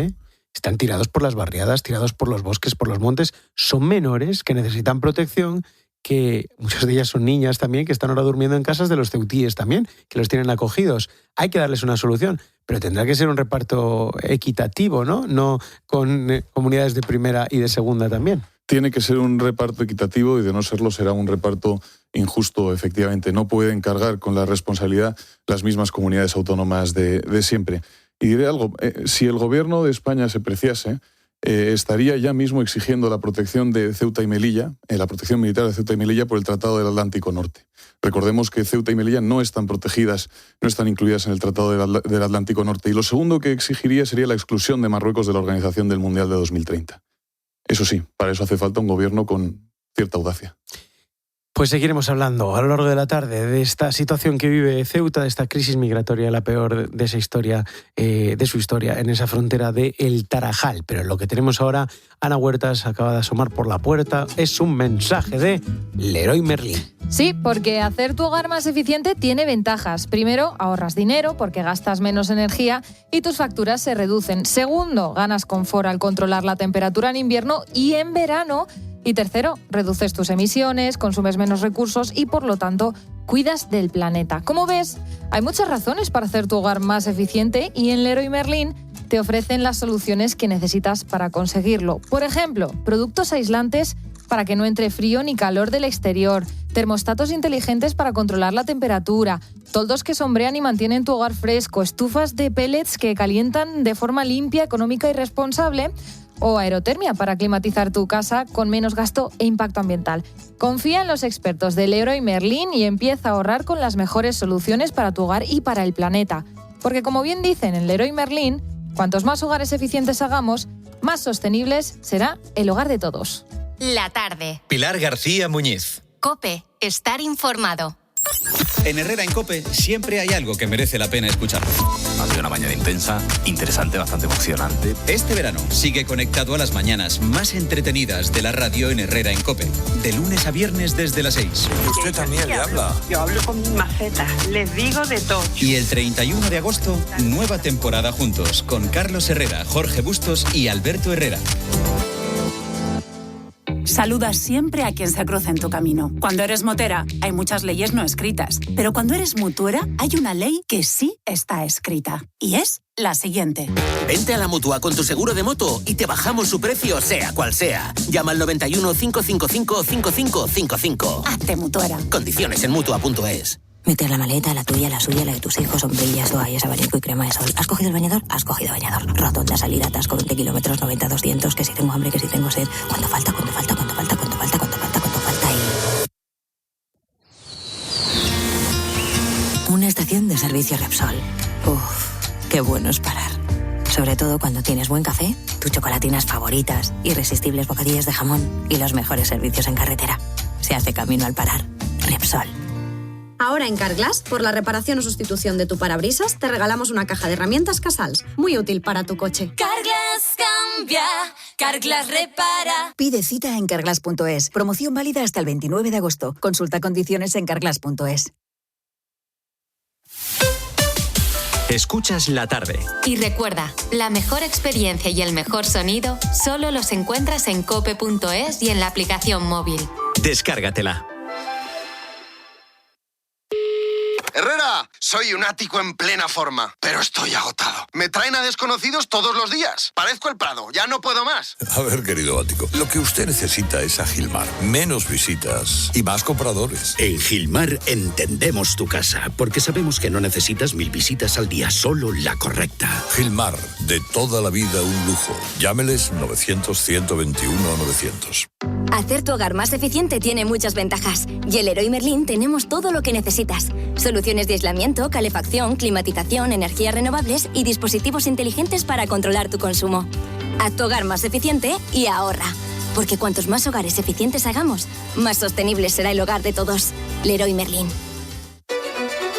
[SPEAKER 1] Están tirados por las barriadas, tirados por los bosques, por los montes. Son menores que necesitan protección, que muchas de ellas son niñas también, que están ahora durmiendo en casas de los ceutíes también, que los tienen acogidos. Hay que darles una solución, pero tendrá que ser un reparto equitativo, ¿no? No con comunidades de primera y de segunda también.
[SPEAKER 16] Tiene que ser un reparto equitativo y de no serlo será un reparto injusto, efectivamente. No pueden cargar con la responsabilidad las mismas comunidades autónomas de siempre. Y diré algo, si el gobierno de España se preciase, estaría ya mismo exigiendo la protección de Ceuta y Melilla, la protección militar de Ceuta y Melilla por el Tratado del Atlántico Norte. Recordemos que Ceuta y Melilla no están protegidas, no están incluidas en el Tratado del Atlántico Norte. Y lo segundo que exigiría sería la exclusión de Marruecos de la Organización del Mundial de 2030. Eso sí, para eso hace falta un gobierno con cierta audacia.
[SPEAKER 1] Pues seguiremos hablando a lo largo de la tarde de esta situación que vive Ceuta, de esta crisis migratoria, la peor de esa historia, de su historia, en esa frontera de El Tarajal. Pero lo que tenemos ahora, Ana Huertas acaba de asomar por la puerta, es un mensaje de Leroy Merlin.
[SPEAKER 20] Sí, porque hacer tu hogar más eficiente tiene ventajas. Primero, ahorras dinero porque gastas menos energía y tus facturas se reducen. Segundo, ganas confort al controlar la temperatura en invierno y en verano. Y tercero, reduces tus emisiones, consumes menos recursos y, por lo tanto, cuidas del planeta. Como ves, hay muchas razones para hacer tu hogar más eficiente y en Leroy Merlin te ofrecen las soluciones que necesitas para conseguirlo. Por ejemplo, productos aislantes para que no entre frío ni calor del exterior, termostatos inteligentes para controlar la temperatura, toldos que sombrean y mantienen tu hogar fresco, estufas de pellets que calientan de forma limpia, económica y responsable, o aerotermia para climatizar tu casa con menos gasto e impacto ambiental. Confía en los expertos de Leroy Merlin y empieza a ahorrar con las mejores soluciones para tu hogar y para el planeta. Porque como bien dicen en Leroy Merlin, cuantos más hogares eficientes hagamos, más sostenibles será el hogar de todos.
[SPEAKER 2] La tarde.
[SPEAKER 3] Pilar García Muñiz.
[SPEAKER 2] COPE. Estar informado.
[SPEAKER 21] En Herrera en COPE siempre hay algo que merece la pena escuchar.
[SPEAKER 22] Ha sido una mañana intensa, interesante, bastante emocionante.
[SPEAKER 21] Este verano sigue conectado a las mañanas más entretenidas de la radio en Herrera en COPE. De lunes a viernes desde las 6.
[SPEAKER 22] Y usted también le habla.
[SPEAKER 23] Yo hablo con mi maceta, les digo de todo.
[SPEAKER 21] Y el 31 de agosto, nueva temporada juntos con Carlos Herrera, Jorge Bustos y Alberto Herrera.
[SPEAKER 24] Saluda siempre a quien se cruza en tu camino. Cuando eres motera, hay muchas leyes no escritas. Pero cuando eres mutuera, hay una ley que sí está escrita. Y es la siguiente.
[SPEAKER 25] Vente a la Mutua con tu seguro de moto y te bajamos su precio, sea cual sea. Llama al 91 555 5555.
[SPEAKER 24] Hazte mutuera.
[SPEAKER 25] Condiciones en Mutua.es.
[SPEAKER 26] Meter la maleta, la tuya, la suya, la de tus hijos, sombrillas, toallas, abanico y crema de sol. ¿Has cogido el bañador? Has cogido bañador. Rotonda, salida, atasco, 20 kilómetros, 90, 200, que si tengo hambre, que si tengo sed. ¿Cuánto falta? ¿Cuánto falta? ¿Cuánto falta? ¿Cuánto falta? ¿Cuánto falta? ¿Cuánto falta? Y... una estación de servicio Repsol. Uf, qué bueno es parar. Sobre todo cuando tienes buen café, tus chocolatinas favoritas, irresistibles bocadillas de jamón y los mejores servicios en carretera. Se hace camino al parar. Repsol.
[SPEAKER 27] Ahora en Carglass, por la reparación o sustitución de tu parabrisas, te regalamos una caja de herramientas Casals, muy útil para tu coche.
[SPEAKER 28] Carglass cambia, Carglass repara.
[SPEAKER 27] Pide cita en carglass.es. Promoción válida hasta el 29 de agosto. Consulta condiciones en carglass.es.
[SPEAKER 29] Escuchas la tarde.
[SPEAKER 2] Y recuerda, la mejor experiencia y el mejor sonido solo los encuentras en cope.es y en la aplicación móvil.
[SPEAKER 29] Descárgatela.
[SPEAKER 30] Herrera, soy un ático en plena forma, pero estoy agotado. Me traen a desconocidos todos los días. Parezco el Prado, ya no puedo más.
[SPEAKER 31] A ver, querido ático, lo que usted necesita es a Gilmar. Menos visitas y más compradores.
[SPEAKER 32] En Gilmar entendemos tu casa, porque sabemos que no necesitas 1000 visitas al día, solo la correcta.
[SPEAKER 31] Gilmar, de toda la vida un lujo. Llámeles 900-121-900.
[SPEAKER 27] Hacer tu hogar más eficiente tiene muchas ventajas. Y en Leroy Merlin tenemos todo lo que necesitas. Soluciones de aislamiento, calefacción, climatización, energías renovables y dispositivos inteligentes para controlar tu consumo. Haz tu hogar más eficiente y ahorra. Porque cuantos más hogares eficientes hagamos, más sostenible será el hogar de todos. Leroy Merlin.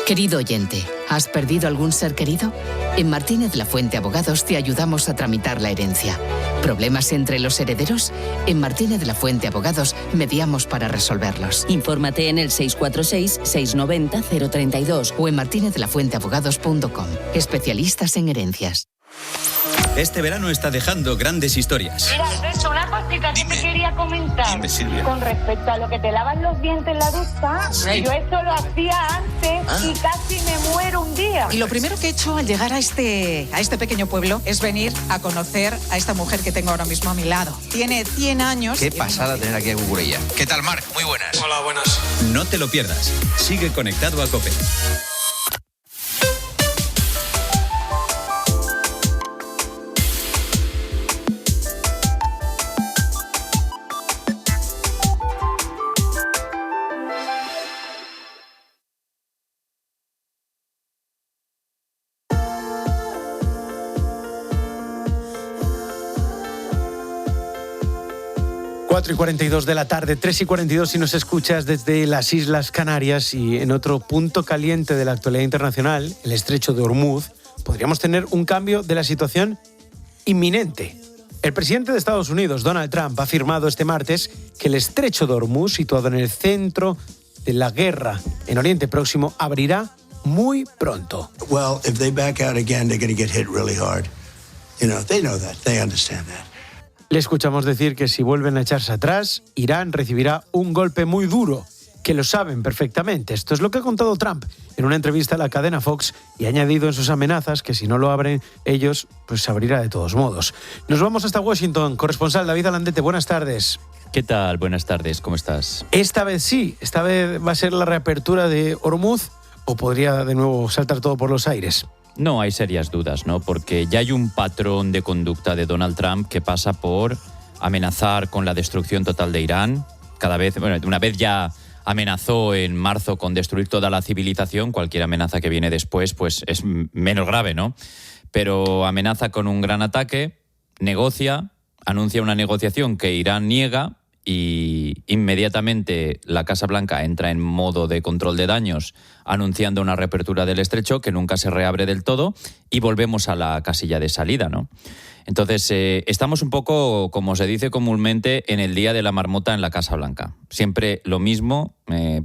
[SPEAKER 33] Querido oyente, ¿has perdido algún ser querido? En Martínez La Fuente Abogados te ayudamos a tramitar la herencia. ¿Problemas entre los herederos? En Martínez La Fuente Abogados mediamos para resolverlos.
[SPEAKER 27] Infórmate en el 646-690-032
[SPEAKER 33] o en martinezlafuenteabogados.com. Especialistas en herencias.
[SPEAKER 21] Este verano está dejando grandes historias.
[SPEAKER 23] Mira, Alberto, una cosita que te quería comentar.
[SPEAKER 21] Dime, Silvia.
[SPEAKER 23] Con respecto a lo que te lavas los dientes en la ducha, yo eso lo hacía antes y casi me muero un día.
[SPEAKER 34] Y lo primero que he hecho al llegar a este pequeño pueblo es venir a conocer a esta mujer que tengo ahora mismo a mi lado. Tiene 100 años.
[SPEAKER 21] Qué pasada tener aquí a Cucurella. ¿Qué tal, Marc? Muy buenas. Hola, buenas. No te lo pierdas. Sigue conectado a COPE.
[SPEAKER 1] Cuatro y 42 de la tarde, 3 y 42 si nos escuchas desde las Islas Canarias, y en otro punto caliente de la actualidad internacional, el estrecho de Hormuz, podríamos tener un cambio de la situación inminente. El presidente de Estados Unidos, Donald Trump, ha afirmado este martes que el estrecho de Hormuz, situado en el centro de la guerra en Oriente Próximo, abrirá muy pronto.
[SPEAKER 35] Well, if they back out again, they're going to get hit really hard. You know, they know that. They understand that.
[SPEAKER 1] Le escuchamos decir que si vuelven a echarse atrás, Irán recibirá un golpe muy duro. que lo saben perfectamente. Esto es lo que ha contado Trump en una entrevista a la cadena Fox y ha añadido en sus amenazas que si no lo abren ellos, pues se abrirá de todos modos. Nos vamos hasta Washington. Corresponsal David Alandete, buenas tardes.
[SPEAKER 4] ¿Qué tal? Buenas tardes, ¿cómo estás?
[SPEAKER 1] Esta vez sí, esta vez va a ser la reapertura de Hormuz o podría de nuevo saltar todo por los aires.
[SPEAKER 4] No, hay serias dudas, ¿no? Porque ya hay un patrón de conducta de Donald Trump que pasa por amenazar con la destrucción total de Irán. Cada vez, bueno, una vez ya amenazó en marzo con destruir toda la civilización, cualquier amenaza que viene después pues es menos grave, ¿no? Pero amenaza con un gran ataque, negocia, anuncia una negociación que Irán niega y inmediatamente la Casa Blanca entra en modo de control de daños anunciando una reapertura del estrecho que nunca se reabre del todo y volvemos a la casilla de salida, ¿no? Entonces, estamos un poco, como se dice comúnmente, en el día de la marmota en la Casa Blanca. Siempre lo mismo,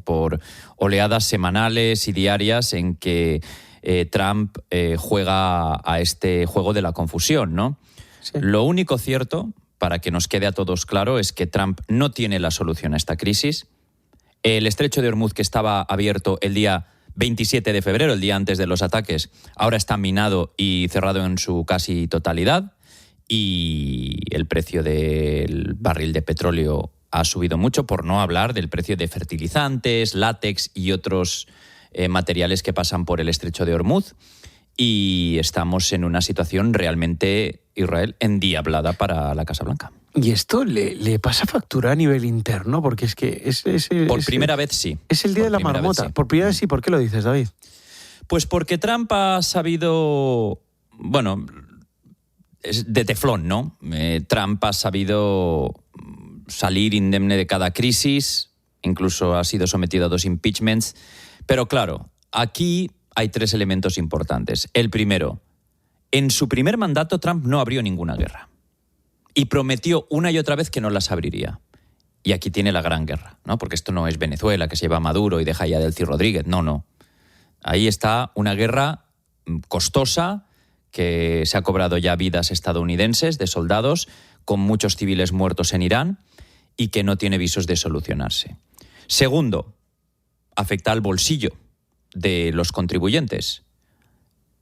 [SPEAKER 4] por oleadas semanales y diarias en que Trump juega a este juego de la confusión, ¿no? Sí. Lo único cierto, para que nos quede a todos claro, es que Trump no tiene la solución a esta crisis. El estrecho de Hormuz, que estaba abierto el día 27 de febrero, el día antes de los ataques, ahora está minado y cerrado en su casi totalidad. Y el precio del barril de petróleo ha subido mucho, por no hablar del precio de fertilizantes, látex y otros materiales que pasan por el estrecho de Hormuz. Y estamos en una situación realmente, Israel, endiablada para la Casa Blanca.
[SPEAKER 1] ¿Y esto le pasa factura a nivel interno? Porque es que
[SPEAKER 4] por primera vez sí.
[SPEAKER 1] Es el día de la marmota. Sí. Por primera vez sí. ¿Por qué lo dices, David?
[SPEAKER 4] Pues porque Trump ha sabido, bueno, es de teflón, ¿no? Trump ha sabido salir indemne de cada crisis, incluso ha sido sometido a 2 impeachments. Pero claro, aquí hay 3 elementos importantes. El primero, en su primer mandato Trump no abrió ninguna guerra y prometió una y otra vez que no las abriría. Y aquí tiene la gran guerra, ¿no? Porque esto no es Venezuela, que se lleva a Maduro y deja ya a Delcy Rodríguez. No. Ahí está una guerra costosa que se ha cobrado ya vidas estadounidenses de soldados, con muchos civiles muertos en Irán y que no tiene visos de solucionarse. Segundo, afecta al bolsillo de los contribuyentes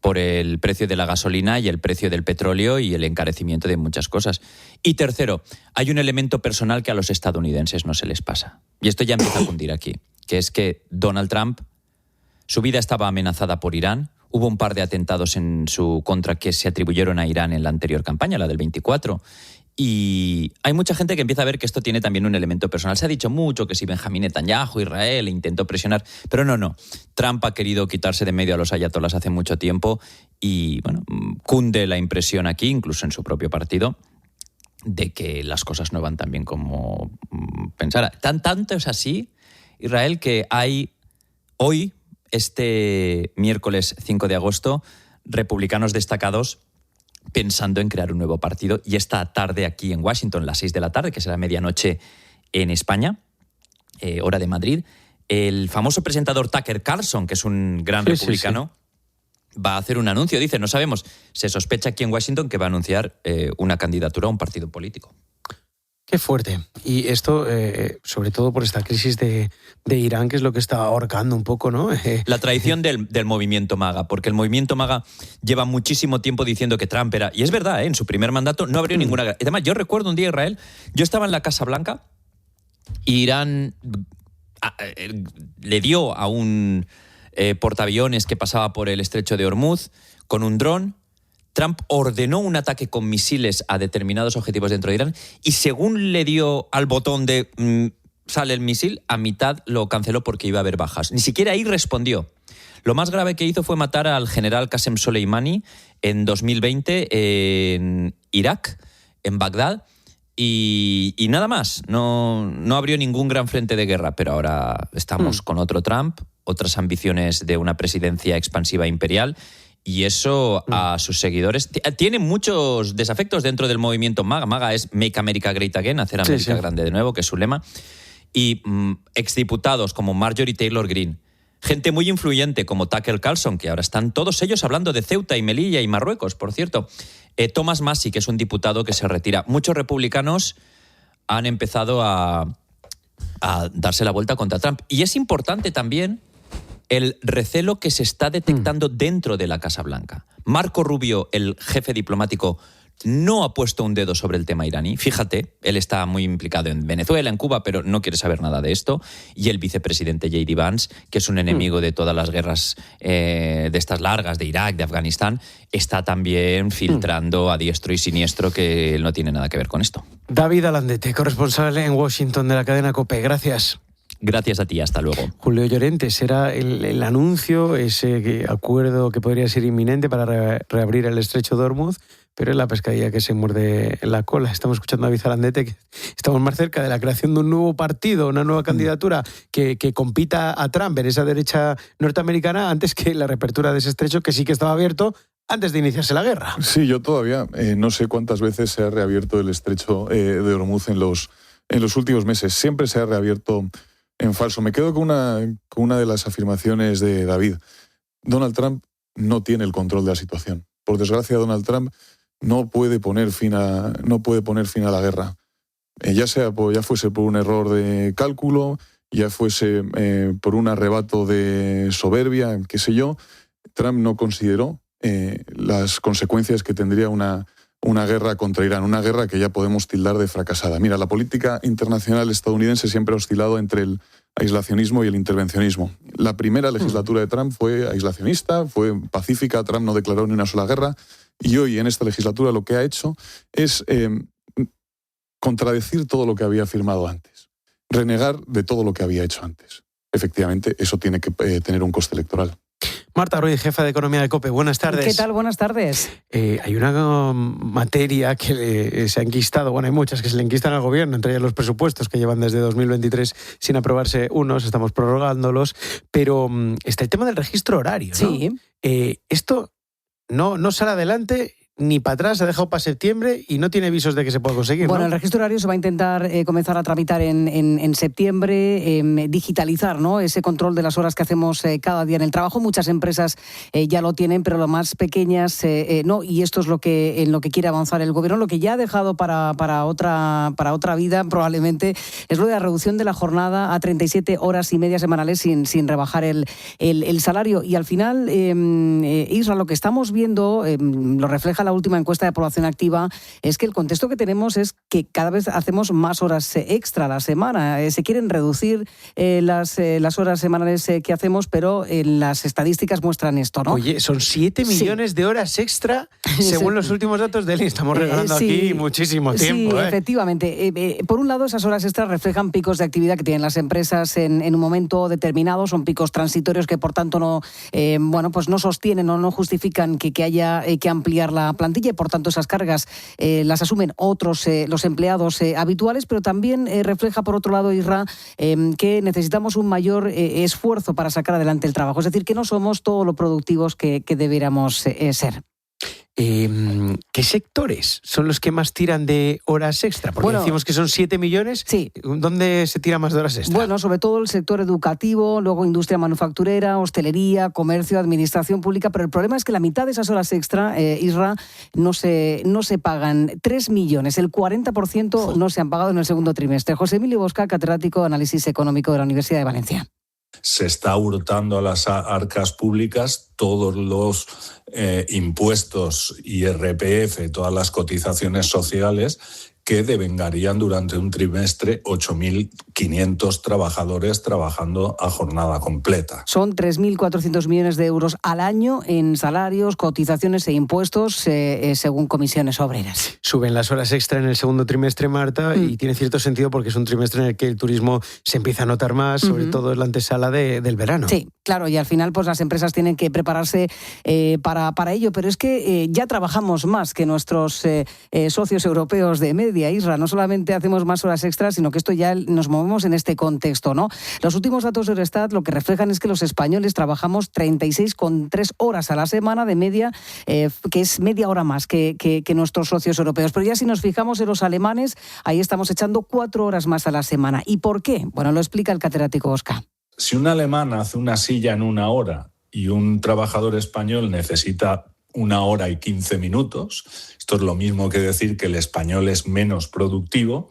[SPEAKER 4] por el precio de la gasolina y el precio del petróleo y el encarecimiento de muchas cosas. Y tercero, hay un elemento personal que a los estadounidenses no se les pasa. Y esto ya empieza a cundir aquí, que es que Donald Trump, su vida estaba amenazada por Irán. Hubo un par de atentados en su contra que se atribuyeron a Irán en la anterior campaña, la del 24. Y hay mucha gente que empieza a ver que esto tiene también un elemento personal. Se ha dicho mucho que si Benjamín Netanyahu, Israel, intentó presionar, pero no. Trump ha querido quitarse de medio a los ayatolás hace mucho tiempo y, bueno, cunde la impresión aquí, incluso en su propio partido, de que las cosas no van tan bien como pensara. Tanto es así, Israel, que hay hoy, este miércoles 5 de agosto, republicanos destacados pensando en crear un nuevo partido, y esta tarde aquí en Washington, las 6 de la tarde, que será medianoche en España, hora de Madrid, el famoso presentador Tucker Carlson, que es un gran republicano, va a hacer un anuncio. Dice, no sabemos, se sospecha aquí en Washington que va a anunciar una candidatura a un partido político.
[SPEAKER 1] Qué fuerte. Y esto, sobre todo por esta crisis de Irán, que es lo que está ahorcando un poco, ¿no?
[SPEAKER 4] La traición del movimiento MAGA, porque el movimiento MAGA lleva muchísimo tiempo diciendo que Trump era... Y es verdad, en su primer mandato no abrió ninguna guerra. Además, yo recuerdo un día, Israel, yo estaba en la Casa Blanca y Irán le dio a un portaaviones que pasaba por el estrecho de Hormuz con un dron. Trump ordenó un ataque con misiles a determinados objetivos dentro de Irán y según le dio al botón de sale el misil, a mitad lo canceló porque iba a haber bajas. Ni siquiera ahí respondió. Lo más grave que hizo fue matar al general Qasem Soleimani en 2020 en Irak, en Bagdad, y nada más. No abrió ningún gran frente de guerra, pero ahora estamos con otro Trump, otras ambiciones de una presidencia expansiva imperial. Y eso a sus seguidores tiene muchos desafectos dentro del movimiento MAGA. MAGA es Make America Great Again, hacer América grande de nuevo, que es su lema. Y exdiputados como Marjorie Taylor Greene, gente muy influyente como Tucker Carlson, que ahora están todos ellos hablando de Ceuta y Melilla y Marruecos, por cierto. Thomas Massie, que es un diputado que se retira. Muchos republicanos han empezado a a darse la vuelta contra Trump. Y es importante también el recelo que se está detectando dentro de la Casa Blanca. Marco Rubio, el jefe diplomático, no ha puesto un dedo sobre el tema iraní. Fíjate, él está muy implicado en Venezuela, en Cuba, pero no quiere saber nada de esto. Y el vicepresidente J.D. Vance, que es un enemigo de todas las guerras de estas largas, de Irak, de Afganistán, está también filtrando a diestro y siniestro que él no tiene nada que ver con esto.
[SPEAKER 1] David Alandete, corresponsal en Washington de la cadena COPE. Gracias.
[SPEAKER 4] Gracias a ti, hasta luego.
[SPEAKER 1] Julio Llorente, será el anuncio, ese acuerdo que podría ser inminente para reabrir el estrecho de Hormuz, pero es la pescadilla que se muerde la cola. Estamos escuchando a David Alandete, que estamos más cerca de la creación de un nuevo partido, una nueva candidatura que compita a Trump en esa derecha norteamericana antes que la reapertura de ese estrecho, que sí que estaba abierto antes de iniciarse la guerra.
[SPEAKER 5] Sí, yo todavía no sé cuántas veces se ha reabierto el estrecho de Hormuz en los últimos meses. Siempre se ha reabierto en falso. Me quedo con una de las afirmaciones de David. Donald Trump no tiene el control de la situación. Por desgracia, Donald Trump no puede poner fin a la guerra. Ya fuese por un error de cálculo, ya fuese por un arrebato de soberbia, qué sé yo, Trump no consideró las consecuencias que tendría una guerra contra Irán, una guerra que ya podemos tildar de fracasada. Mira, la política internacional estadounidense siempre ha oscilado entre el aislacionismo y el intervencionismo. La primera legislatura de Trump fue aislacionista, fue pacífica, Trump no declaró ni una sola guerra, y hoy en esta legislatura lo que ha hecho es contradecir todo lo que había afirmado antes, renegar de todo lo que había hecho antes. Efectivamente, eso tiene que tener un coste electoral.
[SPEAKER 1] Marta Ruiz, jefa de Economía de COPE, buenas tardes.
[SPEAKER 6] ¿Qué tal? Buenas tardes.
[SPEAKER 1] Hay una materia que se ha enquistado, bueno, hay muchas que se le enquistan al gobierno, entre ellas los presupuestos que llevan desde 2023 sin aprobarse unos, estamos prorrogándolos, pero está el tema del registro horario, ¿no?
[SPEAKER 6] Sí.
[SPEAKER 1] Esto no sale adelante ni para atrás, se ha dejado para septiembre y no tiene visos de que se pueda conseguir,
[SPEAKER 6] Bueno,
[SPEAKER 1] ¿no?
[SPEAKER 6] el registro horario se va a intentar comenzar a tramitar en septiembre, digitalizar, ¿no?, ese control de las horas que hacemos cada día en el trabajo. Muchas empresas ya lo tienen, pero las más pequeñas no, y esto es en lo que quiere avanzar el gobierno. Lo que ya ha dejado para otra vida probablemente es lo de la reducción de la jornada a 37 horas y media semanales sin rebajar el salario. Y al final, Isra, lo que estamos viendo, lo refleja la última encuesta de población activa, es que el contexto que tenemos es que cada vez hacemos más horas extra a la semana. Se quieren reducir las horas semanales que hacemos, pero las estadísticas muestran esto, ¿no?
[SPEAKER 1] Oye, son 7 millones de horas extra según los últimos datos del INE. Estamos regalando aquí muchísimo tiempo.
[SPEAKER 6] Sí, efectivamente. Por un lado, esas horas extras reflejan picos de actividad que tienen las empresas en un momento determinado. Son picos transitorios que, por tanto, no sostienen o no justifican que haya que ampliar la plantilla, y por tanto esas cargas las asumen los empleados habituales, pero también refleja, por otro lado, Isra, que necesitamos un mayor esfuerzo para sacar adelante el trabajo. Es decir, que no somos todo lo productivos que deberíamos ser.
[SPEAKER 1] ¿Qué sectores son los que más tiran de horas extra? Porque decimos que son 7 millones.
[SPEAKER 6] Sí.
[SPEAKER 1] ¿Dónde se tira más de horas extra?
[SPEAKER 6] Bueno, sobre todo el sector educativo, luego industria manufacturera, hostelería, comercio, administración pública, pero el problema es que la mitad de esas horas extra, Isra, no se pagan. 3 millones, el 40% no se han pagado en el segundo trimestre. José Emilio Bosca, catedrático de Análisis Económico de la Universidad de Valencia.
[SPEAKER 7] Se está hurtando a las arcas públicas todos los impuestos, IRPF, todas las cotizaciones sociales que devengarían durante un trimestre 8.500 trabajadores trabajando a jornada completa.
[SPEAKER 6] Son 3.400 millones de euros al año en salarios, cotizaciones e impuestos, según comisiones obreras.
[SPEAKER 1] Suben las horas extra en el segundo trimestre, Marta, y tiene cierto sentido porque es un trimestre en el que el turismo se empieza a notar más, sobre todo en la antesala del verano.
[SPEAKER 6] Sí, claro, y al final pues las empresas tienen que prepararse para ello, pero es que ya trabajamos más que nuestros socios europeos de media, Isra. No solamente hacemos más horas extras, sino que esto ya nos movemos en este contexto, ¿no? Los últimos datos de Eurostat lo que reflejan es que los españoles trabajamos 36,3 horas a la semana de media, que es media hora más que nuestros socios europeos. Pero ya si nos fijamos en los alemanes, ahí estamos echando 4 horas más a la semana. ¿Y por qué? Bueno, lo explica el catedrático Bosca.
[SPEAKER 7] Si un alemán hace una silla en 1 hora y un trabajador español necesita 1 hora y 15 minutos. Esto es lo mismo que decir que el español es menos productivo.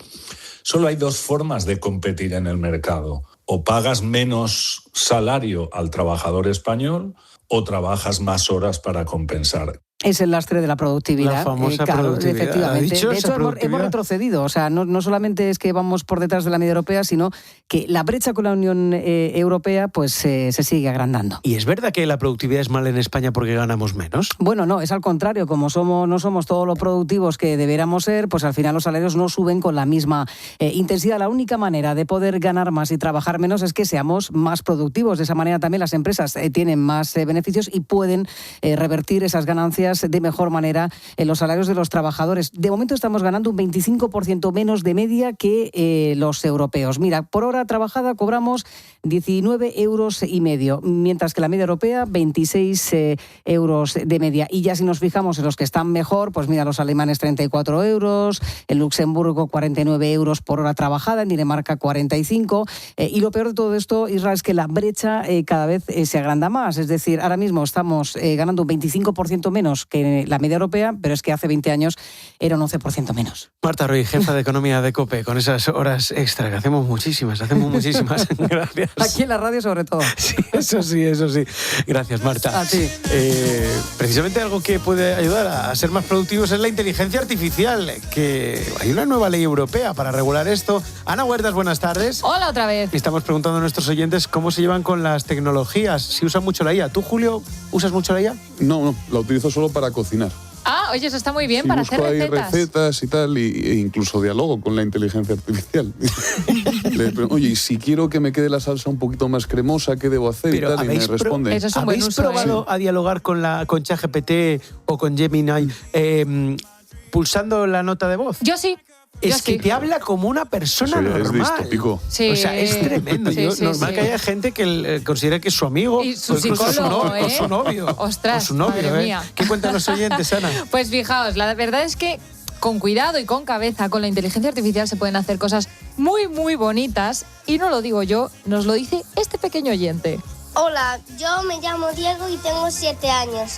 [SPEAKER 7] Solo hay 2 formas de competir en el mercado. O pagas menos salario al trabajador español o trabajas más horas para compensar.
[SPEAKER 6] Es el lastre de la productividad.
[SPEAKER 1] La famosa productividad.
[SPEAKER 6] Efectivamente.
[SPEAKER 1] ¿Ha dicho
[SPEAKER 6] de hecho, hemos retrocedido. O sea, no solamente es que vamos por detrás de la media europea, sino que la brecha con la Unión Europea pues se sigue agrandando.
[SPEAKER 1] ¿Y es verdad que la productividad es mala en España porque ganamos menos?
[SPEAKER 6] Bueno, no, es al contrario. Como no somos todos los productivos que deberíamos ser, pues al final los salarios no suben con la misma intensidad. La única manera de poder ganar más y trabajar menos es que seamos más productivos. De esa manera también las empresas tienen más beneficios y pueden revertir esas ganancias de mejor manera en los salarios de los trabajadores. De momento estamos ganando un 25% menos de media que los europeos. Mira, por hora trabajada cobramos 19,5 euros, mientras que la media europea 26 euros de media. Y ya si nos fijamos en los que están mejor, pues mira, los alemanes 34 euros, en Luxemburgo 49 euros por hora trabajada, en Dinamarca 45. Y lo peor de todo esto, Israel, es que la brecha cada vez se agranda más. Es decir, ahora mismo estamos ganando un 25% menos que la media europea, pero es que hace 20 años era un 11% menos.
[SPEAKER 1] Marta Ruiz, jefa de Economía de COPE, con esas horas extra, que hacemos muchísimas. Gracias.
[SPEAKER 6] Aquí en la radio sobre todo.
[SPEAKER 1] Sí, eso sí. Gracias, Marta.
[SPEAKER 6] A ti.
[SPEAKER 1] Precisamente algo que puede ayudar a ser más productivos es la inteligencia artificial, que hay una nueva ley europea para regular esto. Ana Huertas, buenas tardes.
[SPEAKER 3] Hola otra vez.
[SPEAKER 1] Estamos preguntando a nuestros oyentes cómo se llevan con las tecnologías, si usan mucho la IA. ¿Tú, Julio, usas mucho la IA?
[SPEAKER 5] No, la utilizo solo para cocinar.
[SPEAKER 3] Ah, oye, eso está muy bien,
[SPEAKER 5] Sí,
[SPEAKER 3] para
[SPEAKER 5] busco
[SPEAKER 3] hacer
[SPEAKER 5] ahí
[SPEAKER 3] recetas.
[SPEAKER 5] recetas y tal, e incluso dialogo con la inteligencia artificial. Le pregunto, oye, y si quiero que me quede la salsa un poquito más cremosa, ¿qué debo hacer?
[SPEAKER 1] Pero
[SPEAKER 5] y tal, y me responde.
[SPEAKER 3] Eso es un buen
[SPEAKER 1] ¿Habéis
[SPEAKER 3] uso,
[SPEAKER 1] probado a dialogar con ChatGPT o con Gemini pulsando la nota de voz?
[SPEAKER 3] Yo sí.
[SPEAKER 1] Es que te habla como una persona
[SPEAKER 5] Eso ya es
[SPEAKER 1] normal.
[SPEAKER 5] distópico.
[SPEAKER 3] Sí.
[SPEAKER 1] O sea, es tremendo.
[SPEAKER 3] Sí, sí,
[SPEAKER 1] normal
[SPEAKER 3] sí.
[SPEAKER 1] que haya gente que considere que es su amigo
[SPEAKER 3] Y su
[SPEAKER 1] o incluso
[SPEAKER 3] psicólogo,
[SPEAKER 1] o su novio.
[SPEAKER 3] Ostras,
[SPEAKER 1] o su novio,
[SPEAKER 3] madre mía.
[SPEAKER 1] ¿Qué cuentan los oyentes, Ana?
[SPEAKER 3] Pues fijaos, la verdad es que con cuidado y con cabeza, con la inteligencia artificial se pueden hacer cosas muy, muy bonitas. Y no lo digo yo, nos lo dice este pequeño oyente.
[SPEAKER 8] Hola, yo me llamo Diego y tengo 7 años.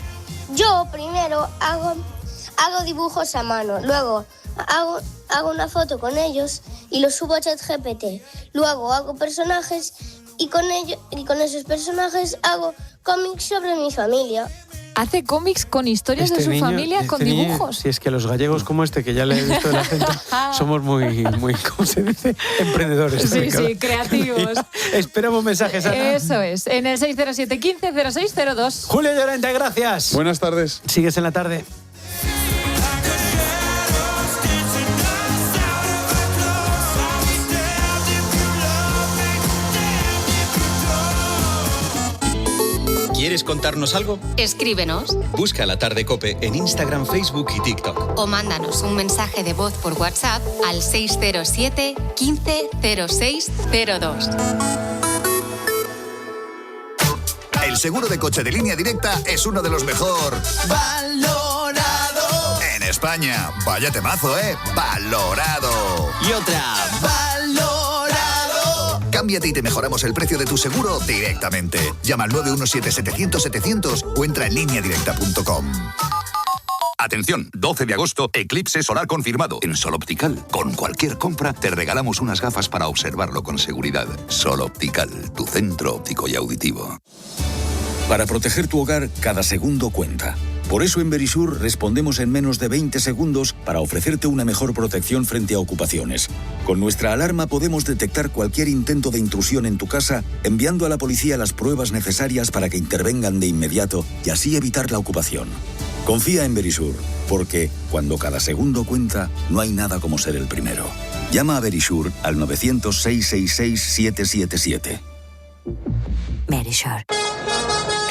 [SPEAKER 8] Yo primero hago dibujos a mano, luego hago una foto con ellos y los subo a ChatGPT. Luego hago personajes y con esos personajes hago cómics sobre mi familia.
[SPEAKER 3] Hace cómics con historias de su familia, con dibujos.
[SPEAKER 1] Si es que los gallegos como este, que ya le he visto el acento, somos muy, ¿cómo se dice? Emprendedores.
[SPEAKER 3] Sí, creativos.
[SPEAKER 1] Esperamos mensajes, Ana.
[SPEAKER 3] Eso es, en el 607 15 0602.
[SPEAKER 1] Julio Llorente, gracias.
[SPEAKER 5] Buenas tardes.
[SPEAKER 1] Sigues en la tarde.
[SPEAKER 21] ¿Quieres contarnos algo?
[SPEAKER 2] Escríbenos
[SPEAKER 21] Busca La Tarde COPE en Instagram, Facebook y TikTok.
[SPEAKER 2] o mándanos un mensaje de voz por WhatsApp al 607 15 06 02.
[SPEAKER 9] El seguro de coche de Línea Directa es uno de los mejor valorado en España. Vaya temazo, ¿eh? Valorado.
[SPEAKER 25] Y otra.
[SPEAKER 9] Valorado. Cámbiate y te mejoramos el precio de tu seguro directamente. Llama al 917-700-700 o entra en lineadirecta.com.
[SPEAKER 31] Atención, 12 de agosto, eclipse solar confirmado. En Sol Optical, con cualquier compra, te regalamos unas gafas para observarlo con seguridad. Sol Optical, tu centro óptico y auditivo.
[SPEAKER 10] Para proteger tu hogar, cada segundo cuenta. Por eso en Verisur respondemos en menos de 20 segundos para ofrecerte una mejor protección frente a ocupaciones. Con nuestra alarma podemos detectar cualquier intento de intrusión en tu casa, enviando a la policía las pruebas necesarias para que intervengan de inmediato y así evitar la ocupación. Confía en Verisur, porque cuando cada segundo cuenta, no hay nada como ser el primero. Llama a Verisur al 900-666-777.
[SPEAKER 26] Verisur.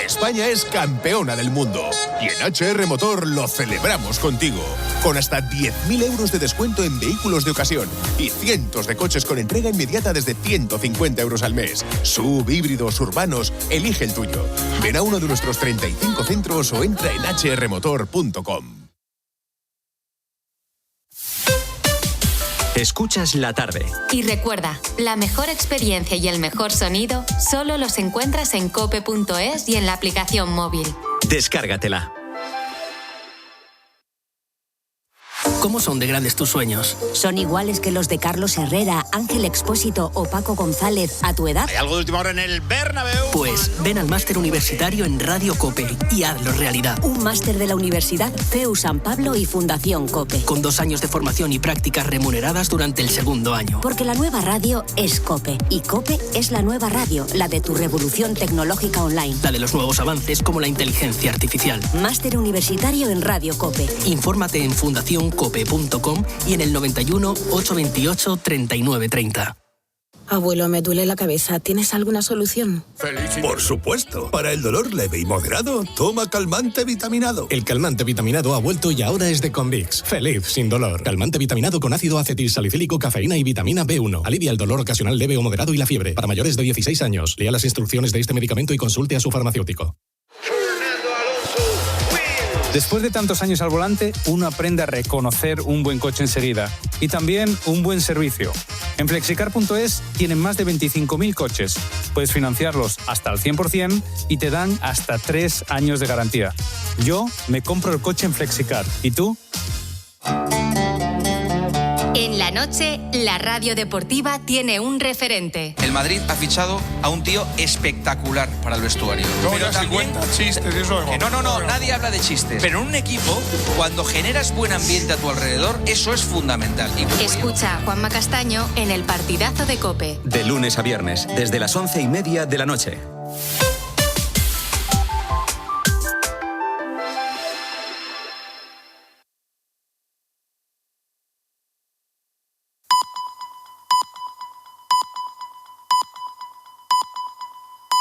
[SPEAKER 11] España es campeona del mundo y en HR Motor lo celebramos contigo. Con hasta 10.000 euros de descuento en vehículos de ocasión y cientos de coches con entrega inmediata desde 150 euros al mes. SUV, híbridos, urbanos, elige el tuyo. Ven a uno de nuestros 35 centros o entra en hrmotor.com.
[SPEAKER 29] Escuchas La Tarde.
[SPEAKER 2] Y recuerda, la mejor experiencia y el mejor sonido solo los encuentras en cope.es y en la aplicación móvil.
[SPEAKER 29] Descárgatela.
[SPEAKER 25] ¿Cómo son de grandes tus sueños?
[SPEAKER 26] ¿Son iguales que los de Carlos Herrera, Ángel Expósito o Paco González a tu edad?
[SPEAKER 12] ¿Hay algo de última hora en el Bernabéu?
[SPEAKER 25] Pues ven al máster universitario en Radio COPE y hazlo realidad.
[SPEAKER 26] Un máster de la Universidad CEU San Pablo y Fundación COPE.
[SPEAKER 25] Con 2 años de formación y prácticas remuneradas durante el segundo año.
[SPEAKER 26] Porque la nueva radio es COPE. Y COPE es la nueva radio, la de tu revolución tecnológica online.
[SPEAKER 25] La de los nuevos avances como la inteligencia artificial.
[SPEAKER 26] Máster universitario en Radio COPE.
[SPEAKER 25] Infórmate en fundacioncope.com y en el 91 828 3930.
[SPEAKER 26] Abuelo, me duele la cabeza. ¿Tienes alguna solución?
[SPEAKER 13] Por supuesto. Para el dolor leve y moderado, toma calmante vitaminado.
[SPEAKER 14] El calmante vitaminado ha vuelto y ahora es de Convix. Feliz sin dolor. Calmante vitaminado con ácido acetilsalicílico, cafeína y vitamina B1. Alivia el dolor ocasional leve o moderado y la fiebre. Para mayores de 16 años. Lea las instrucciones de este medicamento y consulte a su farmacéutico.
[SPEAKER 15] Después de tantos años al volante, uno aprende a reconocer un buen coche enseguida y también un buen servicio. En Flexicar.es tienen más de 25.000 coches. Puedes financiarlos hasta al 100% y te dan hasta 3 años de garantía. Yo me compro el coche en Flexicar. ¿Y tú?
[SPEAKER 2] En la noche, la radio deportiva tiene un referente.
[SPEAKER 16] El Madrid ha fichado a un tío espectacular para el vestuario.
[SPEAKER 17] Pero también chistes, eso es.
[SPEAKER 16] No, nadie habla de chistes. Pero en un equipo, cuando generas buen ambiente a tu alrededor, eso es fundamental.
[SPEAKER 2] Escucha a Juanma Castaño en el partidazo de COPE.
[SPEAKER 29] De lunes a viernes, desde las 11:30 de la noche.